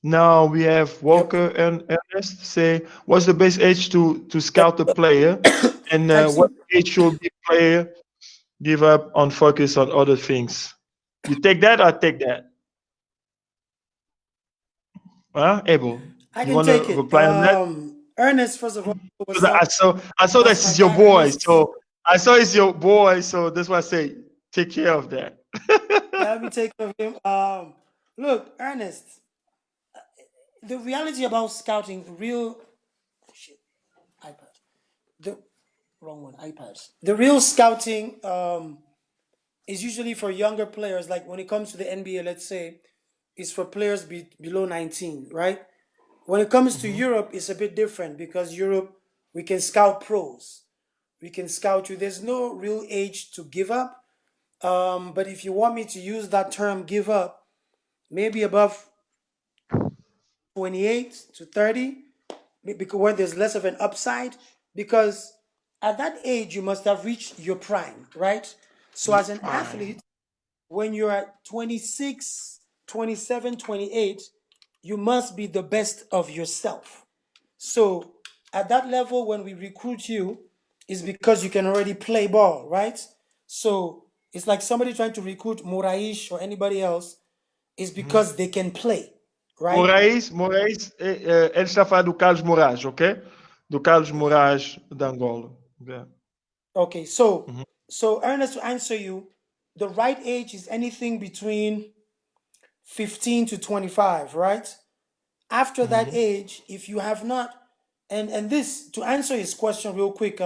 Now we have Walker and Ernest say, what's the best age to scout a player? And what age should be player give up on focus on other things? You take that or take that? Abel, I you can want to take it. reply on that? Ernest, first of all, what's Because up? I saw That's this my is your guy, boy, Ernest. so I saw it's your boy, so that's why I say take care of that. Yeah, let me take care of him. Look, Ernest, the reality about scouting, shit, iPad, the wrong one, iPads. The real scouting is usually for younger players. Like when it comes to the NBA, let's say, it's for players below 19, right? When it comes to Europe, it's a bit different because Europe, we can scout pros. We can scout you. There's no real age to give up. But if you want me to use that term, give up, maybe above 28 to 30, because when there's less of an upside, because at that age you must have reached your prime, right? So as an athlete, when you're at 26, 27, 28, you must be the best of yourself. So at that level, when we recruit you, is because you can already play ball, right? So it's like somebody trying to recruit Moraes or anybody else is because they can play, right? Moraes, ele está a falar do Carlos Moraes, ok? Do Carlos Moraes de Angola. Okay. Okay, so Ernest, to answer you, the right age is anything between 15 to 25, right? After that age, if you have not, and this to answer his question real quick,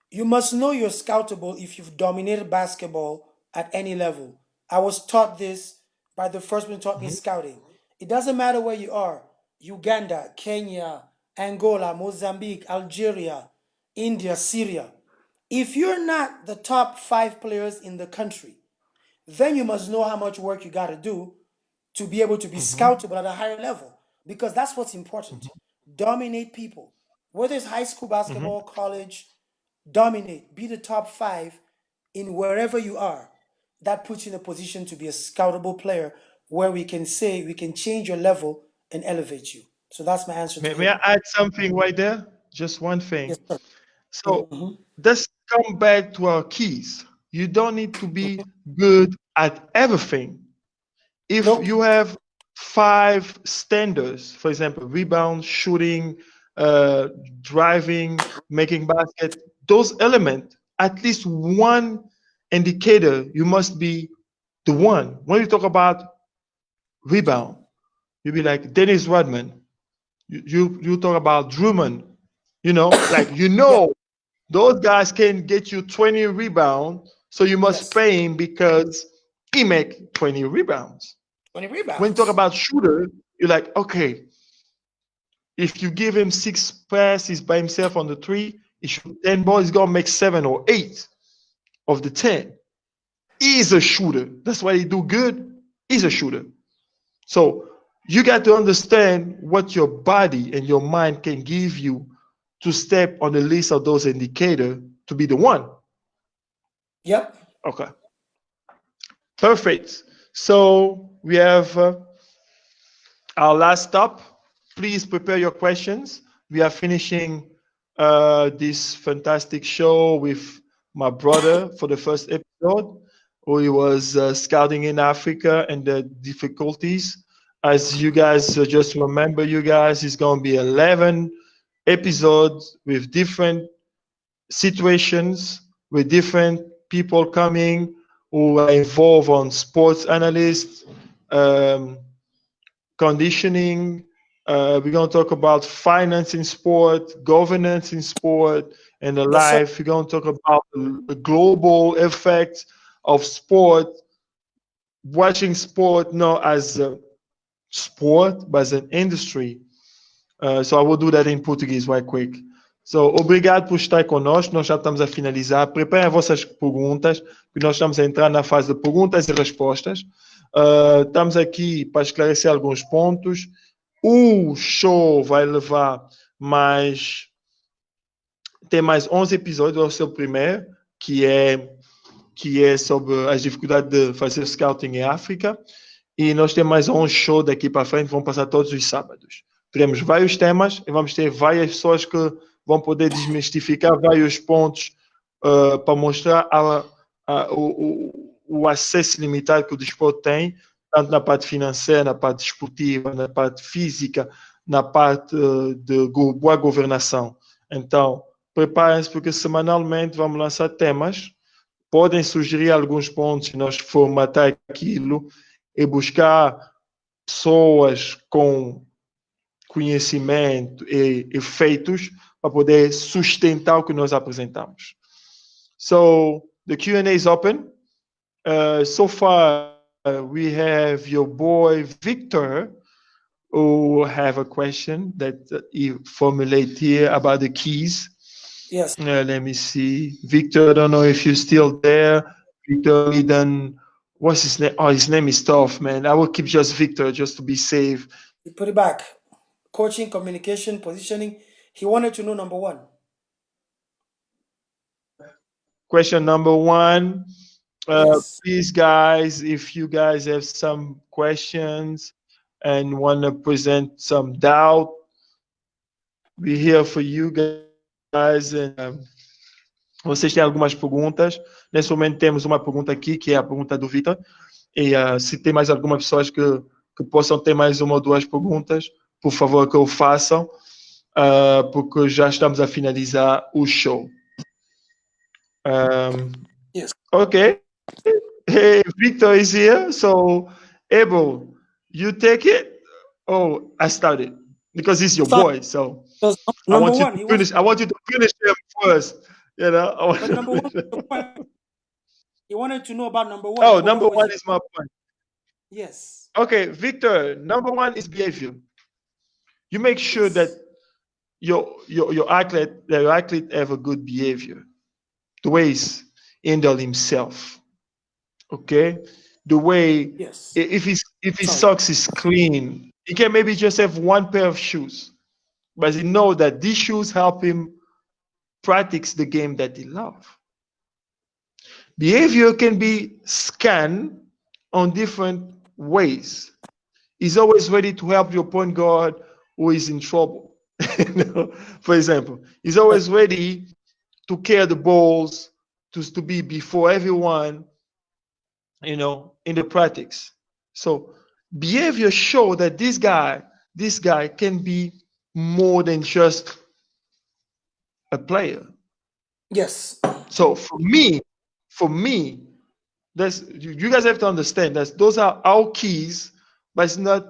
you must know you're scoutable if you've dominated basketball at any level. I was taught this by the first one who taught me scouting. It doesn't matter where you are, Uganda, Kenya, Angola, Mozambique, Algeria, India, Syria. If you're not the top 5 players in the country, then you must know how much work you got to do to be able to be scoutable at a higher level, because that's what's important. Dominate people, whether it's high school basketball, college, dominate, be the top 5 in wherever you are. That puts you in a position to be a scoutable player where we can say we can change your level and elevate you. So that's my answer to May I him. add something right there? Just one thing. Yes, sir. So let's come back to our keys. You don't need to be good at everything. If Nope. you have 5 standards, for example, rebound, shooting, driving, making basket, those elements, at least one indicator, you must be the one. When you talk about rebound, you'll be like Dennis Rodman. You talk about Drummond. Yes. Those guys can get you 20 rebounds, so you must Yes. pay him because he make 20 rebounds. 20 When you talk rebounds. about shooter, you're like, okay, if you give him 6 passes by himself on the 3, he shoot 10 balls, he's gonna make 7 or 8 of the 10. He's a shooter. That's why he do good. He's a shooter. So you got to understand what your body and your mind can give you to step on the list of those indicators to be the one. Yep. Okay. Perfect. So we have our last stop. Please prepare your questions. We are finishing this fantastic show with my brother for the first episode, who he was scouting in Africa and the difficulties. As you guys just remember, you guys, it's going to be 11 episodes with different situations, with different people coming who are involved on sports analysts, um, conditioning. We're going to talk about finance in sport, governance in sport, and the Yes, sir. life. We're going to talk about the global effect of sport, watching sport not as a sport, but as an industry. So I will do that in português right quick. So, obrigado por estar conosco. Nós já estamos a finalizar. Preparem as vossas perguntas, porque nós estamos a entrar na fase de perguntas e respostas. Estamos aqui para esclarecer alguns pontos. O show vai levar mais. Tem mais 11 episódios, é o seu primeiro, que é sobre as dificuldades de fazer scouting em África. E nós temos mais um show daqui para frente, vão passar todos os sábados. Teremos vários temas e vamos ter várias pessoas que vão poder desmistificar vários pontos para mostrar o acesso limitado que o desporto tem, tanto na parte financeira, na parte desportiva, na parte física, na parte de boa governação. Então, preparem-se porque semanalmente vamos lançar temas. Podem sugerir alguns pontos e nós formatar aquilo e buscar pessoas com conhecimento e efeitos para poder sustentar o que nós apresentamos. So, the Q&A is open. So far, we have your boy Victor, who have a question that he formulated here about the keys. Yes. Let me see. Victor, I don't know if you're still there. Victor Eden, what's his name? Oh, his name is tough, man. I will keep just Victor just to be safe. You put it back. Coaching, communication, positioning. He wanted to know number one. Question number one. Yes. Please, guys, if you guys have some questions and want to present some doubt, we're here for you guys. And vocês têm algumas perguntas. Nesse momento temos uma pergunta aqui, que é a pergunta do Vitor. E se tem mais algumas pessoas que possam ter mais uma ou duas perguntas, por favor que o façam, porque já estamos a finalizar o show. Yes. Okay. Hey, Victor is here. So, Abel, you take it? Oh, I started because he's your boy. So I want you to finish. I want you to finish him first. You know. But number one, he wanted to know about number one. Oh, number one is my point. Yes. Okay, Victor. Number one is behavior. You make sure that your athlete have a good behavior. The way he's handle himself. Okay, the way if his socks is clean, he can maybe just have one pair of shoes, but he know that these shoes help him practice the game that he loves. Behavior can be scanned on different ways. He's always ready to help your point guard who is in trouble. For example, he's always ready to carry the balls to be before everyone, in the practice. So behavior show that this guy can be more than just a player. Yes. So for me, that's you guys have to understand that those are our keys, but it's not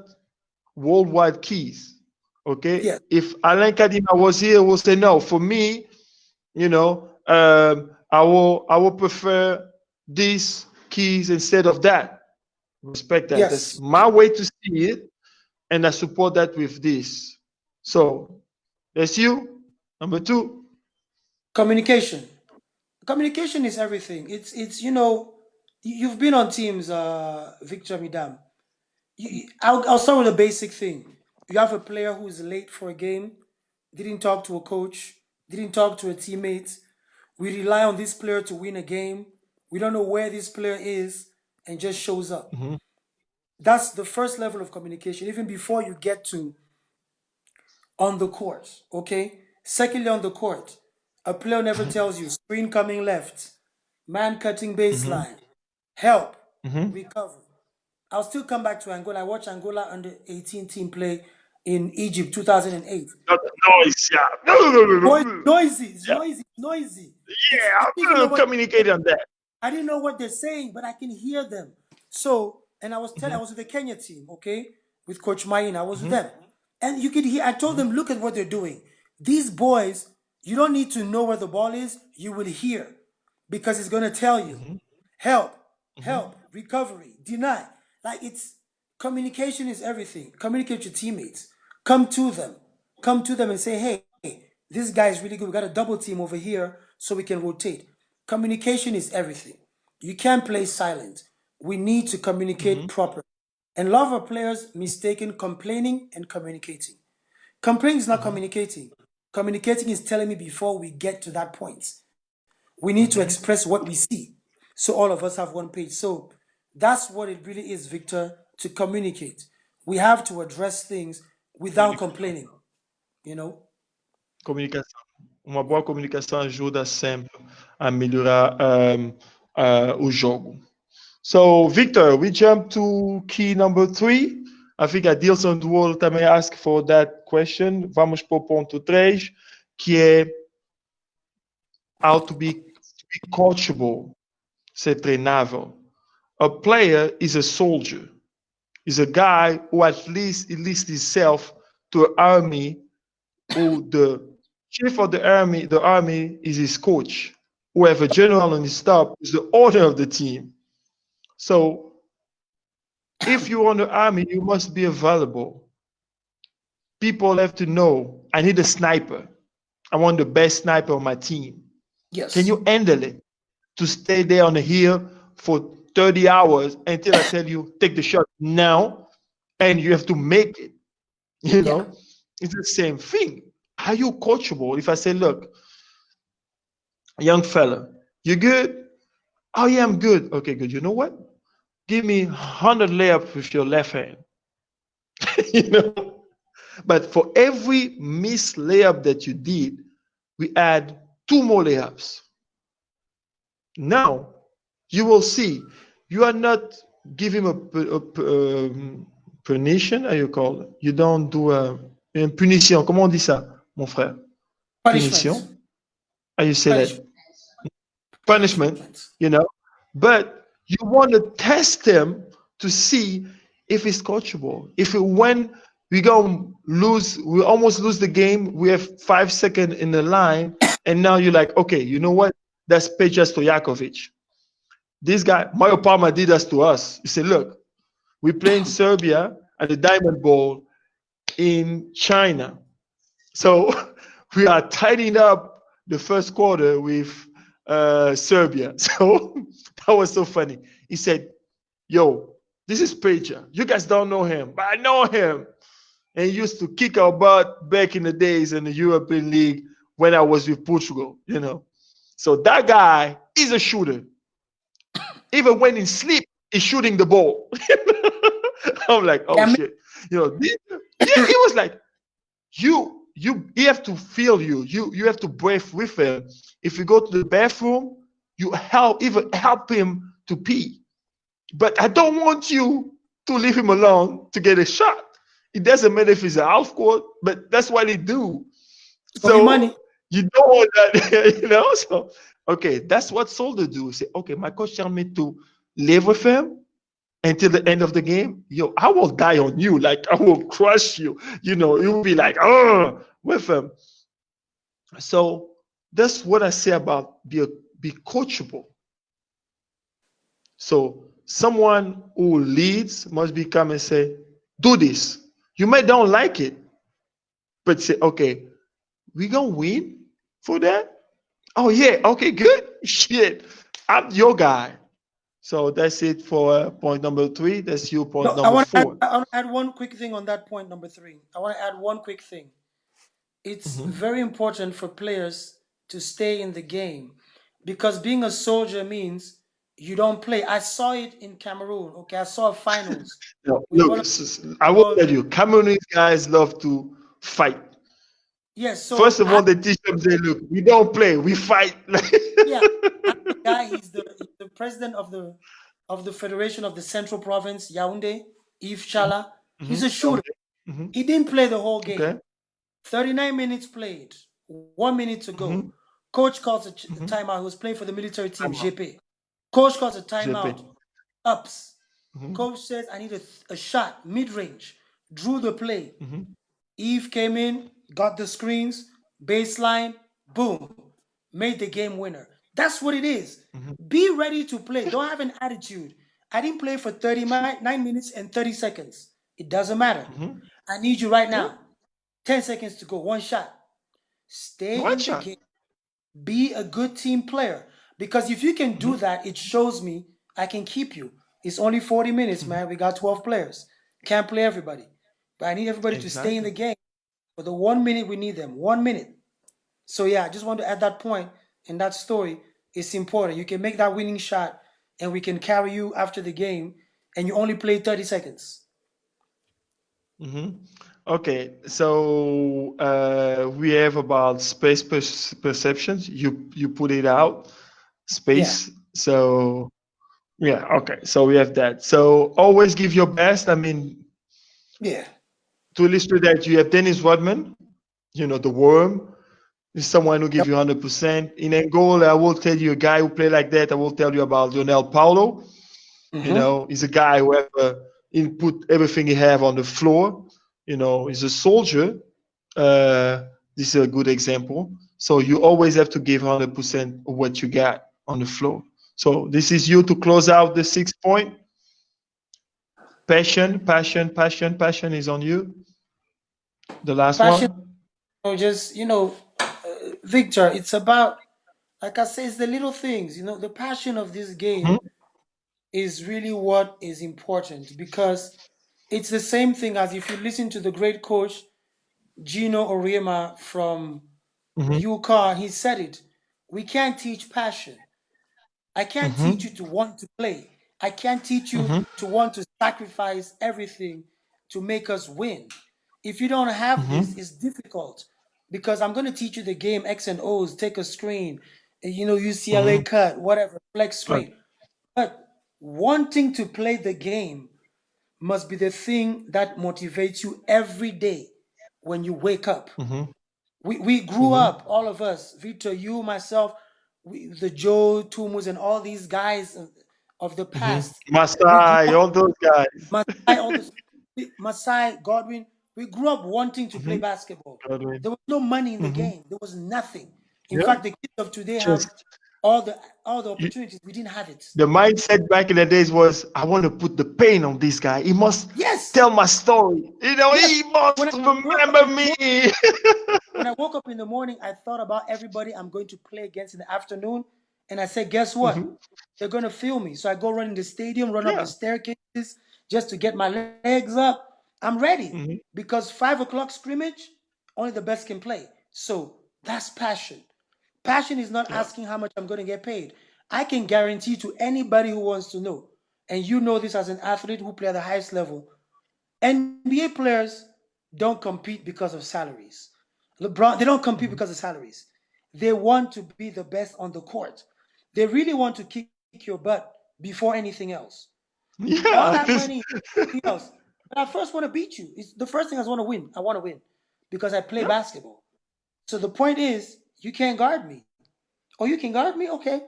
worldwide keys. Okay. Yeah. If Alain Kadima was here, we'll say no. For me, I will prefer these keys instead of that. Respect that. Yes. That's my way to see it, and I support that with this. So that's you. Number two. Communication. Communication is everything. It's you've been on teams, Victor Midam. I'll start with a basic thing. You have a player who is late for a game, didn't talk to a coach, didn't talk to a teammate. We rely on this player to win a game. We don't know where this player is and just shows up. Mhm. That's the first level of communication, even before you get to on the court. Okay. Secondly, on the court, a player never tells you screen coming left, man cutting Mhm. baseline, help, Mhm. recover. I'll still come back to Angola. I watched Angola under 18 team play in Egypt 2008. Not the noise, yeah. No. Noisy, it's Yeah, noisy, it's noisy. yeah. I I'm didn't even know gonna what communicate on that. I didn't know what they're saying, but I can hear them. So, and I was telling, I Mhm. was with the Kenya team, okay, with Coach Mayin. I was with Mhm. them, and you could hear. I told Mhm. them, look at what they're doing. These boys, you don't need to know where the ball is. You will hear, because it's gonna tell you, Mhm. help, Mhm. help, recovery, deny. Like it's communication is everything. Communicate with your teammates. Come to them. Come to them and say, hey, this guy is really good. We got a double team over here so we can rotate. Communication is everything. You can't play silent. We need to communicate Mhm. properly. And a lot of our players mistaken complaining and communicating. Complaining is not Mhm. communicating. Communicating is telling me before we get to that point. We need to Mhm. express what we see. So all of us have one page. So that's what it really is, Victor, to communicate. We have to address things without Comunicação. complaining, you know? Comunicação. Uma boa comunicação ajuda sempre a melhorar o jogo. So, Victor, we jump to key number 3. I think Adilson Duol também asked for that question. Vamos para o ponto 3, que é how to be coachable, ser treinável. A player is a soldier, is a guy who at least enlists himself to an army, who the chief of the army is his coach. Whoever general on his staff is the owner of the team. So if you want the army, you must be available. People have to know, I need a sniper. I want the best sniper on my team. Can Yes. you handle it? To stay there on the hill for 30 hours until I tell you, take the shot now, and you have to make it. You Yeah. know, it's the same thing. Are you coachable? If I say, look, young fella, you good? Oh, yeah, I'm good. Okay, good. You know what? Give me 100 layups with your left hand. You know, but for every missed layup that you did, we add 2 more layups. Now, you will see, you are not giving punition, how you call it? You don't do une punition. Comment on dit ça, mon frère? Punishment. Punition. How you say that? Punishment. Punishment, you know. But you want to test him to see if he's coachable. If when we go lose, we almost lose the game. We have 5 seconds in the line, and now you're like, okay, you know what? That's Peja Stojakovic. This guy, Mario Palma, did us to us. He said, look, we play in Serbia at the Diamond Bowl in China. So we are tidying up the first quarter with Serbia. So that was so funny. He said, yo, this is Peja. You guys don't know him, but I know him. And he used to kick our butt back in the days in the European League when I was with Portugal, you know. So that guy is a shooter. Even when in sleep, he's shooting the ball. I'm like, oh Yeah, shit. You know, yeah, he was like, he have to feel you. You have to breathe with him. If you go to the bathroom, you even help him to pee. But I don't want you to leave him alone to get a shot. It doesn't matter if he's a half court, but that's what he do. for me money. So you don't want that, you know. So okay, that's what soldiers do. Say, okay, my coach tell me to live with him until the end of the game. Yo, I will die on you. Like I will crush you. You know, you will be like, oh, with him. So that's what I say about be coachable. So someone who leads must become and say, do this. You may don't like it, but say, okay, we gonna win for that? Oh yeah, okay, good. Shit. I'm your guy. So that's it for point number 3. That's you point No, I number want to add, 4. I want to add one quick thing on that point number 3. I want to add one quick thing. It's Mm-hmm. very important for players to stay in the game, because being a soldier means you don't play. I saw it in Cameroon. Okay, I saw finals. No, with look, one of I will tell you, Cameroonese guys love to fight. yes. First So of all, they teach them, say, look, we don't play, we fight. yeah, I'm the guy. He's the president of the Federation of the Central Province, Yaoundé, Yves Chala. He's Mhm. a shooter. Mhm. He didn't play the whole Okay. game. 39 minutes played, 1 minute to go. Mhm. Coach calls a Mhm. timeout. He was playing for the military team, I'm a GP. Coach calls a GP. timeout. Ups. Mhm. Coach says, I need a shot, mid-range. Drew the play. Mhm. Eve came in, got the screens, baseline, boom, made the game winner. That's what it is. Mhm. Be ready to play. Don't have an attitude. I didn't play for 39 minutes and 30 seconds. It doesn't matter. Mhm. I need you right Yeah. now. 10 seconds to go, one shot. Stay One in the shot. game. Be a good team player. Because if you can do Mhm. that, it shows me I can keep you. It's only 40 minutes, man. We got 12 players. Can't play everybody. But I need everybody to stay in the Exactly. game. For the 1 minute we need them, 1 minute. So yeah, I just want to add that point in that story. It's important. You can make that winning shot and we can carry you after the game and you only play 30 seconds. Mhm. Okay, so we have about space perceptions. You put it out, Yeah. space. So yeah, okay. So we have that. So always give your best. I mean, Yeah. to illustrate that, you have Dennis Rodman. You know, the worm is someone who Yep. gives you 100%. In Angola, I will tell you a guy who play like that. I will tell you about Lionel Paulo. You Mm-hmm. know, he's a guy who ever put everything he have on the floor. You know, he's a soldier. This is a good example. So you always have to give 100% of what you got on the floor. So this is you to close out the 6 point. Passion, passion, passion, passion is on you. The last Passion, one. just, Victor, it's about, like I say, it's the little things. The passion of this Mhm, game is really what is important because it's the same thing as if you listen to the great coach Gino Oriema from mhm, UConn. He said it. We can't teach passion. I can't teach you mhm, to want to play. I can't teach you mhm, to want to sacrifice everything to make us win. If you don't have this, mhm, it's difficult because I'm going to teach you the game X and O's, take a screen, UCLA mhm. cut, whatever, flex Right. screen. But wanting to play the game must be the thing that motivates you every day when you wake up. Mhm, We grew mhm, up, all of us, Victor, you, myself, the Joe, Tumus, and all these guys of the mhm. past. We grew Masai, up, all those guys. Masai, all this, Masai, Godwin. We grew up wanting to play Mhm. basketball. Godwin. There was no money in the Mhm. game. There was nothing. In Yeah. fact, the kids of today have Just all the you, opportunities. We didn't have it. the mindset back in the days was, I want to put the pain on this guy. He must Yes, tell my story. You know, yes. he When must I woke up remember in the me. morning, when I woke up in the morning, I thought about everybody I'm going to play against in the afternoon. And I said, guess what? Mhm. They're going to feel me. So I go run in the stadium, run up the Yeah. staircases just to get my legs up. I'm ready Mhm. because 5 o'clock scrimmage, only the best can play. So that's passion. Passion is not Yeah. asking how much I'm going to get paid. I can guarantee to anybody who wants to know, and you know this as an athlete who play at the highest level, NBA players don't compete because of salaries. LeBron, they don't compete Mhm. because of salaries. They want to be the best on the court. They really want to kick your butt before anything else. All Yeah. that money, anything else. But I first want to beat you. It's the first thing I want to win. I want to win because I play Yeah. basketball. So the point is, you can't guard me. Oh, you can guard me? Okay.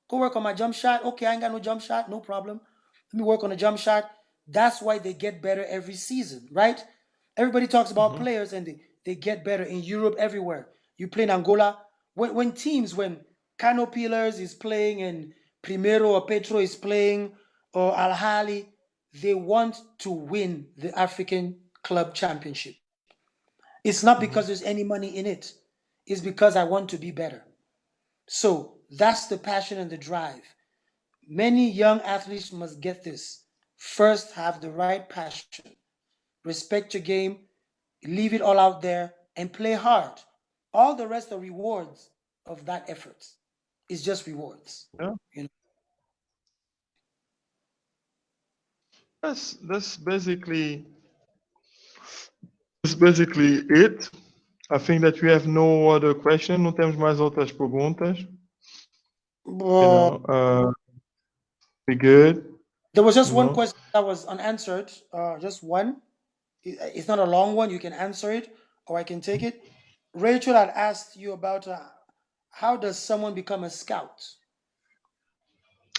Go work on my jump shot. Okay, I ain't got no jump shot. No problem. Let me work on a jump shot. That's why they get better every season, right? Everybody talks about Mhm. players and they get better in Europe, everywhere. You play in Angola. When Cano Pillars is playing and Primero or Petro is playing or Al Hali, they want to win the African Club Championship. It's not because Mhm. there's any money in it. It's because I want to be better. So that's the passion and the drive. Many young athletes must get this. First, have the right passion. Respect your game, leave it all out there, and play hard. All the rest are rewards of that effort. It's just rewards. Yeah. You know? That's basically it. I think that we have no other question. Não temos mais outras perguntas. We good. There was just one question that was unanswered. Just one. It's not a long one. You can answer it, or I can take it. Rachel had asked you about how does someone become a scout?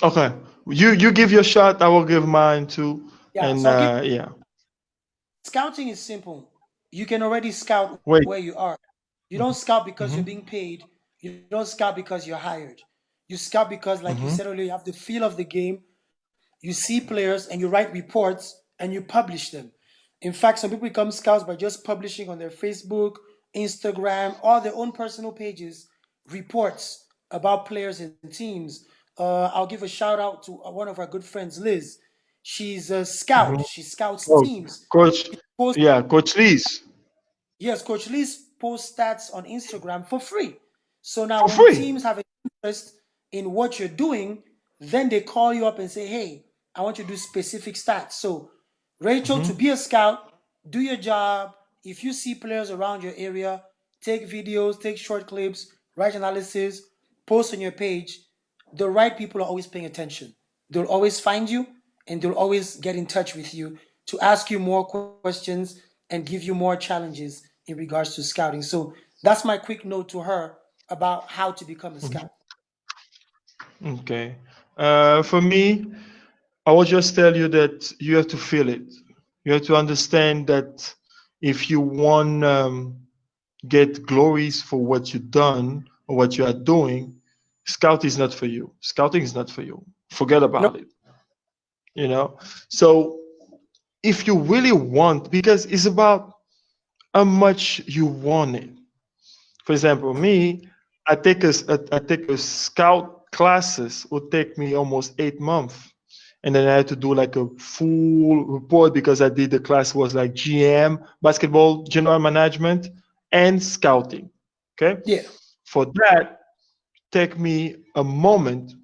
Okay, you give your shot. I will give mine too. Yeah, And so yeah. Scouting is simple. You can already scout Wait. where you are. You don't scout because you're being paid. You don't scout because you're hired. You scout because, like you said earlier, you have the feel of the game. You see players and you write reports and you publish them. In fact, some people become scouts by just publishing on their Facebook, Instagram, or their own personal pages reports about players and teams. I'll give a shout out to one of our good friends, Liz. She's a scout. She scouts Oh, teams. Coach. Yeah, Coach Lee's. Yes, Coach Liz posts stats on Instagram for free. So now For when free. teams have an interest in what you're doing, then they call you up and say, hey, I want you to do specific stats. So, Rachel, to be a scout, do your job. If you see players around your area, take videos, take short clips, write analysis, post on your page. The right people are always paying attention. They'll always find you and they'll always get in touch with you to ask you more questions and give you more challenges in regards to scouting. So that's my quick note to her about how to become a scout. Okay. For me, I will just tell you that you have to feel it. You have to understand that if you want get glories for what you've done or what you are doing, scout is not for you. Scouting is not for you. Forget about it. You know. So if you really want, because it's about how much you want it. For example, me, I take a scout classes would take me almost 8 months, and then I had to do like a full report because I did the class was like GM, basketball, general management, and scouting. Okay, Yeah. for that, take me a moment.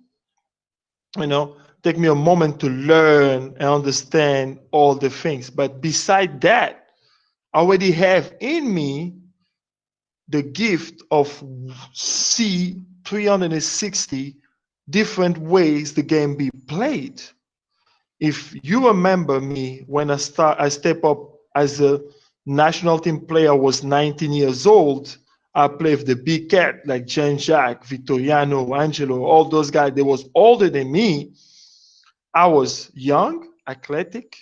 Take me a moment to learn and understand all the things. But beside that, I already have in me the gift of see 360 different ways the game be played. If you remember me when I step up as a national team player, I was 19 years old. I played with the big cat like Jean-Jacques, Vittoriano, Angelo, all those guys. They was older than me. I was young, athletic,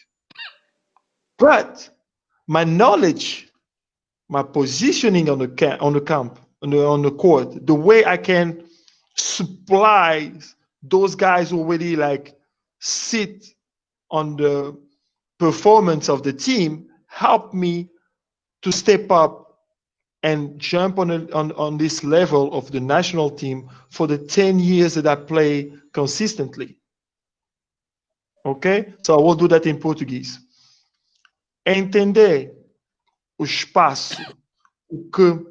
but my knowledge, my positioning on the camp, on the court, the way I can supply those guys who already like sit on the performance of the team, help me to step up and jump on this level of the national team for the 10 years that I play consistently. Ok? So I will do that in Portuguese. Entender o espaço, o que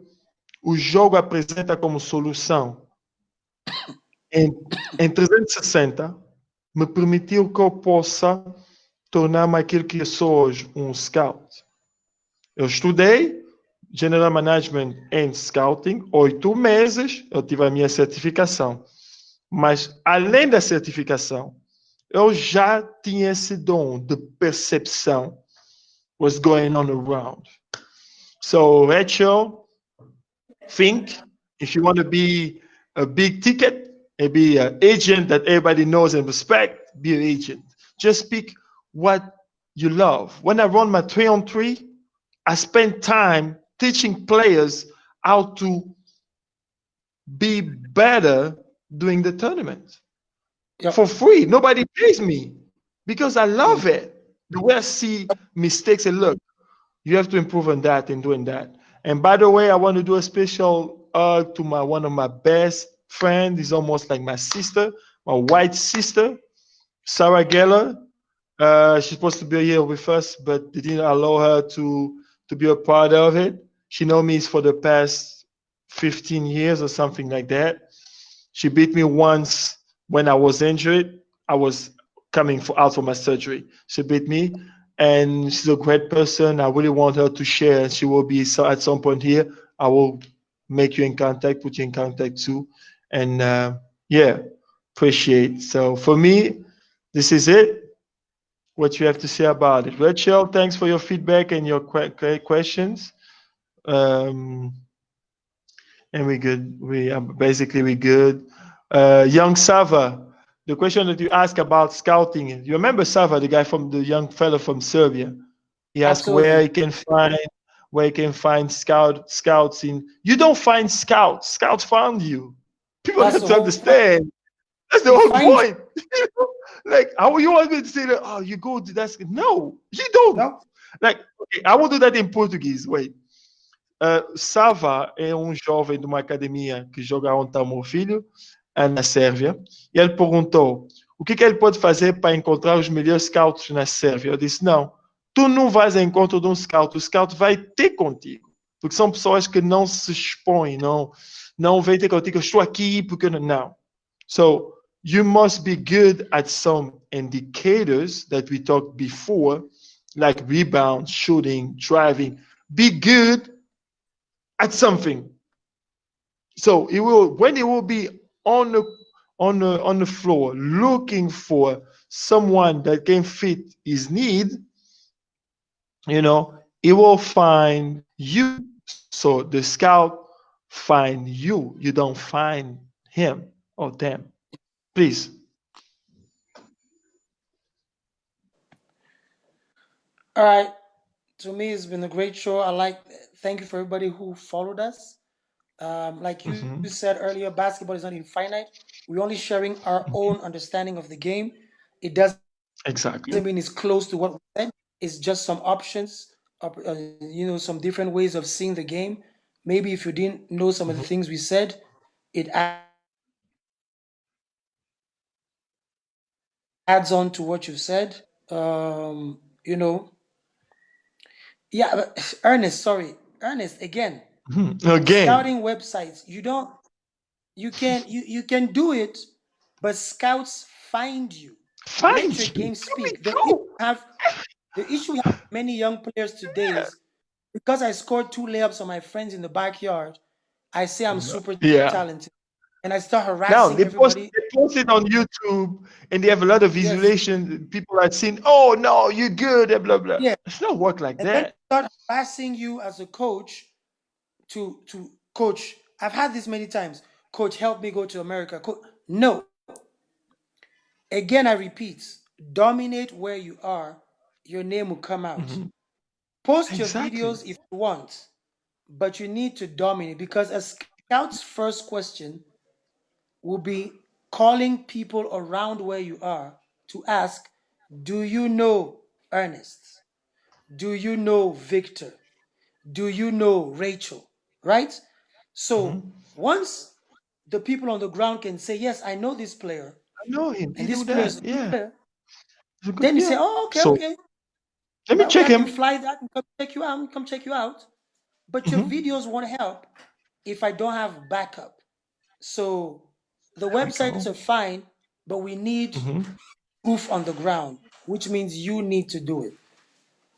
o jogo apresenta como solução em 360 me permitiu que eu possa tornar-me aquilo que eu sou hoje, um scout. Eu estudei General Management and Scouting, 8 meses, eu tive a minha certificação. Mas, além da certificação, eu já tinha esse dom de percepção what's going on around. So, Rachel, think if you want to be a big ticket and be an agent that everybody knows and respect, be an agent. Just pick what you love. When I run my 3-on-3, I spend time teaching players how to be better during the tournament for free. Nobody pays me because I love it. The way I see mistakes and look, you have to improve on that and doing that. And by the way, I want to do a special hug to one of my best friends. He's almost like my sister, my white sister, Sarah Geller. She's supposed to be here with us, but they didn't allow her to be a part of it. She knows me for the past 15 years or something like that. She beat me once when I was injured. I was coming out from my surgery. She beat me, and she's a great person. I really want her to share, and she will be at some point here. I will make you in contact, put you in contact too, and yeah, appreciate. So for me, this is it. What you have to say about it, Rachel? Thanks for your feedback and your great questions. Um, and we good. We basically we good. Young Sava, the question that you asked about scouting. You remember Sava, the guy from the young fellow from Serbia? He asked where he Absolutely. can find scouts in. You don't find scouts. Scouts found you. People That's have the to whole point. understand. That's the They whole find you. point. Like, how you want me to say that? Oh, you go to that. No, you don't. No? Like, okay, I will do that in Portuguese. Wait. Sava é um jovem de uma academia que joga onde está o meu filho, na Sérvia, e ele perguntou o que ele pode fazer para encontrar os melhores scouts na Sérvia. Eu disse, não, tu não vais ao encontro de um scout, o scout vai ter contigo, porque são pessoas que não se expõem, não vêm ter contigo, eu estou aqui porque não. So, you must be good at some indicators that we talked before, like rebound, shooting, driving. Be good at something. So when he will be on the floor looking for someone that can fit his need, he will find you. So the scout find you. You don't find him or them. Please. All right. To me, it's been a great show. Thank you for everybody who followed us. Like you said earlier, basketball is not infinite. We're only sharing our own understanding of the game. It doesn't Exactly. mean it's close to what we said. It's just some options, some different ways of seeing the game. Maybe if you didn't know some of the things we said, it adds on to what you've said. You know, yeah, but Ernest, again, Again, scouting websites, you can do it, but scouts find you. find Let your you. game There we speak. go. The issue we have with many young players today is because I scored 2 layups on my friends in the backyard, I say I'm super Yeah. talented. And I start Now harassing they everybody. post it on YouTube and they have a lot of Yes, visualization. People are saying, "Oh no, you're good," and blah blah. yeah. It's not work like And then that. start harassing you as a coach to coach. I've had this many times. Coach, help me go to America. No. Again, I repeat, dominate where you are, your name will come out. Post your Exactly. videos if you want, but you need to dominate because a scout's first question will be calling people around where you are to ask, do you know Ernest? Do you know Victor? Do you know Rachel? Right? So once the people on the ground can say, yes, I know this player, I know him. and He this do player is that. a good Yeah. player, He's a good. then you say, Yeah. oh, okay, So okay. let me Well, check I can him. fly that and come check you out. But your videos won't help if I don't have backup. So the There we websites go. are fine, but we need proof on the ground, which means you need to do it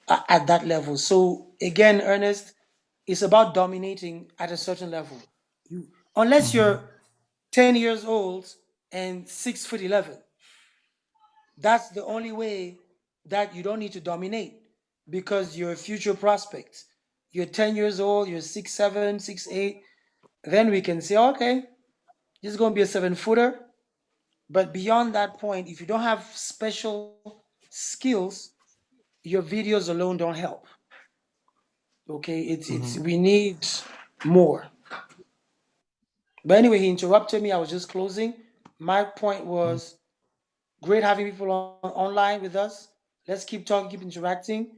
at that level. So again, Ernest, it's about dominating at a certain level. Unless you're 10 years old and 6'11", that's the only way that you don't need to dominate because you're a future prospect. You're 10 years old, you're 6'7", 6'8", then we can say, okay, this is going to be a 7-footer. But beyond that point, if you don't have special skills, your videos alone don't help. Okay, it's we need more. But anyway, he interrupted me. I was just closing. My point was great having people online with us. Let's keep talking, keep interacting.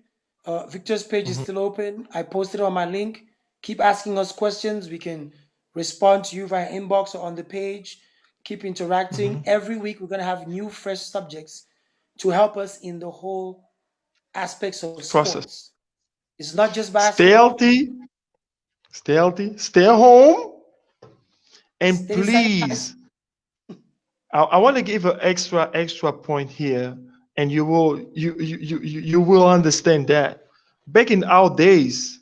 Victor's page is still open. I posted on my link. Keep asking us questions. We can respond to you via inbox or on the page. Keep interacting. Every week, we're going to have new, fresh subjects to help us in the whole aspects of Process. sports. It's not just Stay basketball. healthy. Stay healthy. Stay home. And Stay sanitized. please, I want to give an extra point here and you will understand that. Back in our days,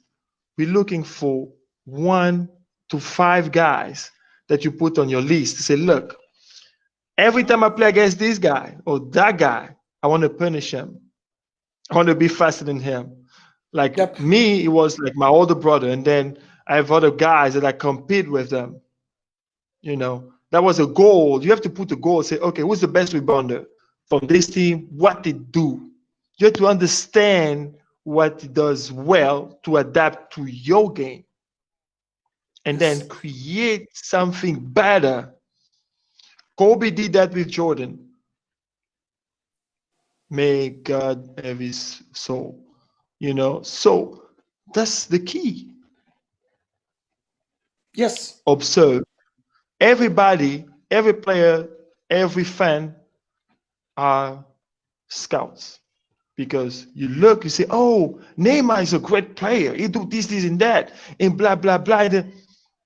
we're looking for 1 to 5 guys that you put on your list to say, look, every time I play against this guy or that guy, I want to punish him. I want to be faster than him. Like Yep. me, it was like my older brother, and then I have other guys that I compete with them. You know, that was a goal. You have to put a goal. Say, okay, who's the best rebounder from this team? What it do? You have to understand what it does well to adapt to your game, and Yes. then create something better. Kobe did that with Jordan. May God have his soul. You know, so that's the key. Yes. Observe. Everybody, every player, every fan are scouts. Because you look, you say, oh, Neymar is a great player. He do this, and that, and blah, blah, blah.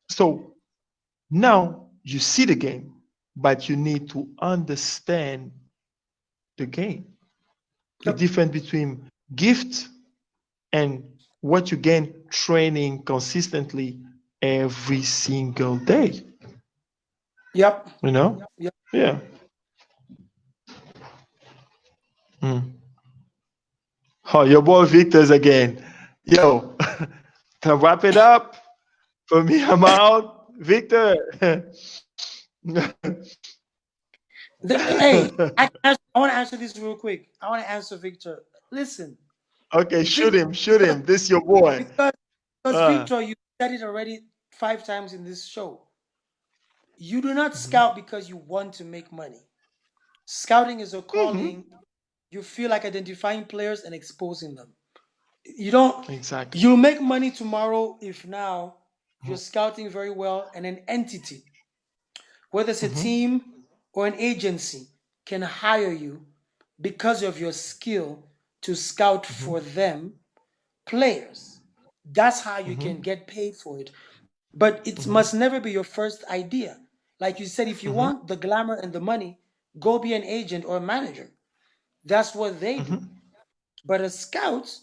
So now you see the game, but you need to understand the game. The Yep. difference between gift and what you gain training consistently every single day. Yep. You know? Yep. Yeah. Mm. Oh, your boy Victor's again. Yo, to wrap it up, for me, I'm out. Victor. Hey, I want to answer this real quick. I want to answer Victor. Listen, Okay, shoot Victor, him, shoot him. This your boy. because Uh, Victor, you said it already 5 times in this show. You do not mhm, scout because you want to make money. Scouting is a mhm. calling. You feel like identifying players and exposing them. You don't. Exactly. You'll make money tomorrow if now you're Mhm, scouting very well and an entity, whether it's a mhm, team or an agency, can hire you because of your skill to scout mhm, for them players. That's how you can mhm, get paid for it. But it mhm, must never be your first idea. Like you said, if you mhm, want the glamour and the money, go be an agent or a manager. That's what they do. mhm, But a scout,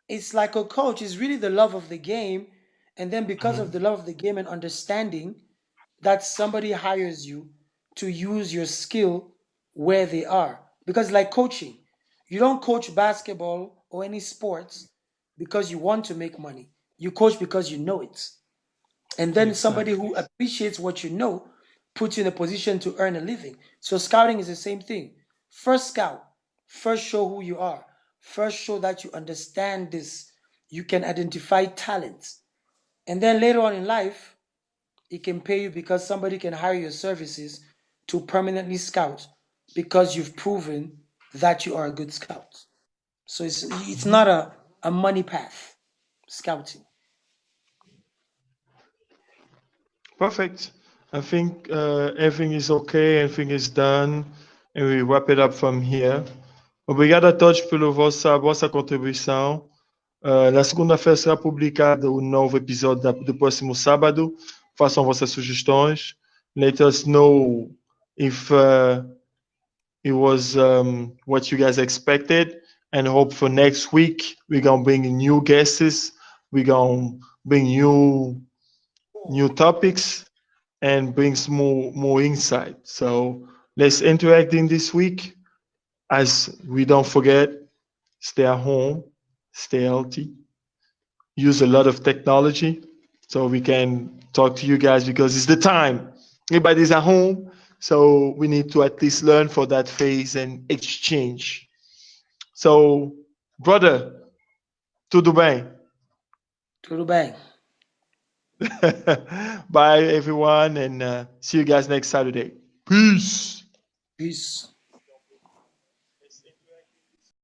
it's like a coach, it's really the love of the game. And then because of mhm, the love of the game and understanding, that somebody hires you to use your skill where they are. Because, like coaching, you don't coach basketball or any sports because you want to make money. You coach because you know it. And then somebody exactly. who appreciates what you know puts you in a position to earn a living. So, scouting is the same thing. First, scout, first, show who you are, first, show that you understand this. You can identify talents. And then later on in life, it can pay you because somebody can hire your services to permanently scout because you've proven that you are a good scout. So it's Mhm. not a money path, scouting. Perfect. I think everything is okay, everything is done, and we wrap it up from here. Obrigado a todos pela vossa contribuição. Na segunda-feira será publicado o novo episódio do próximo sábado. Façam vossas sugestões. Let us know if it was what you guys expected, and hope for next week we're gonna bring new guests. We're gonna bring new topics and brings more insight. So let's interact in this week. As we don't forget, stay at home, stay healthy, use a lot of technology so we can talk to you guys because it's the time. Everybody's at home, so we need to at least learn for that phase and exchange. So, brother, tudo bem? Tudo bem. Bye, everyone, and see you guys next Saturday. Peace. Peace.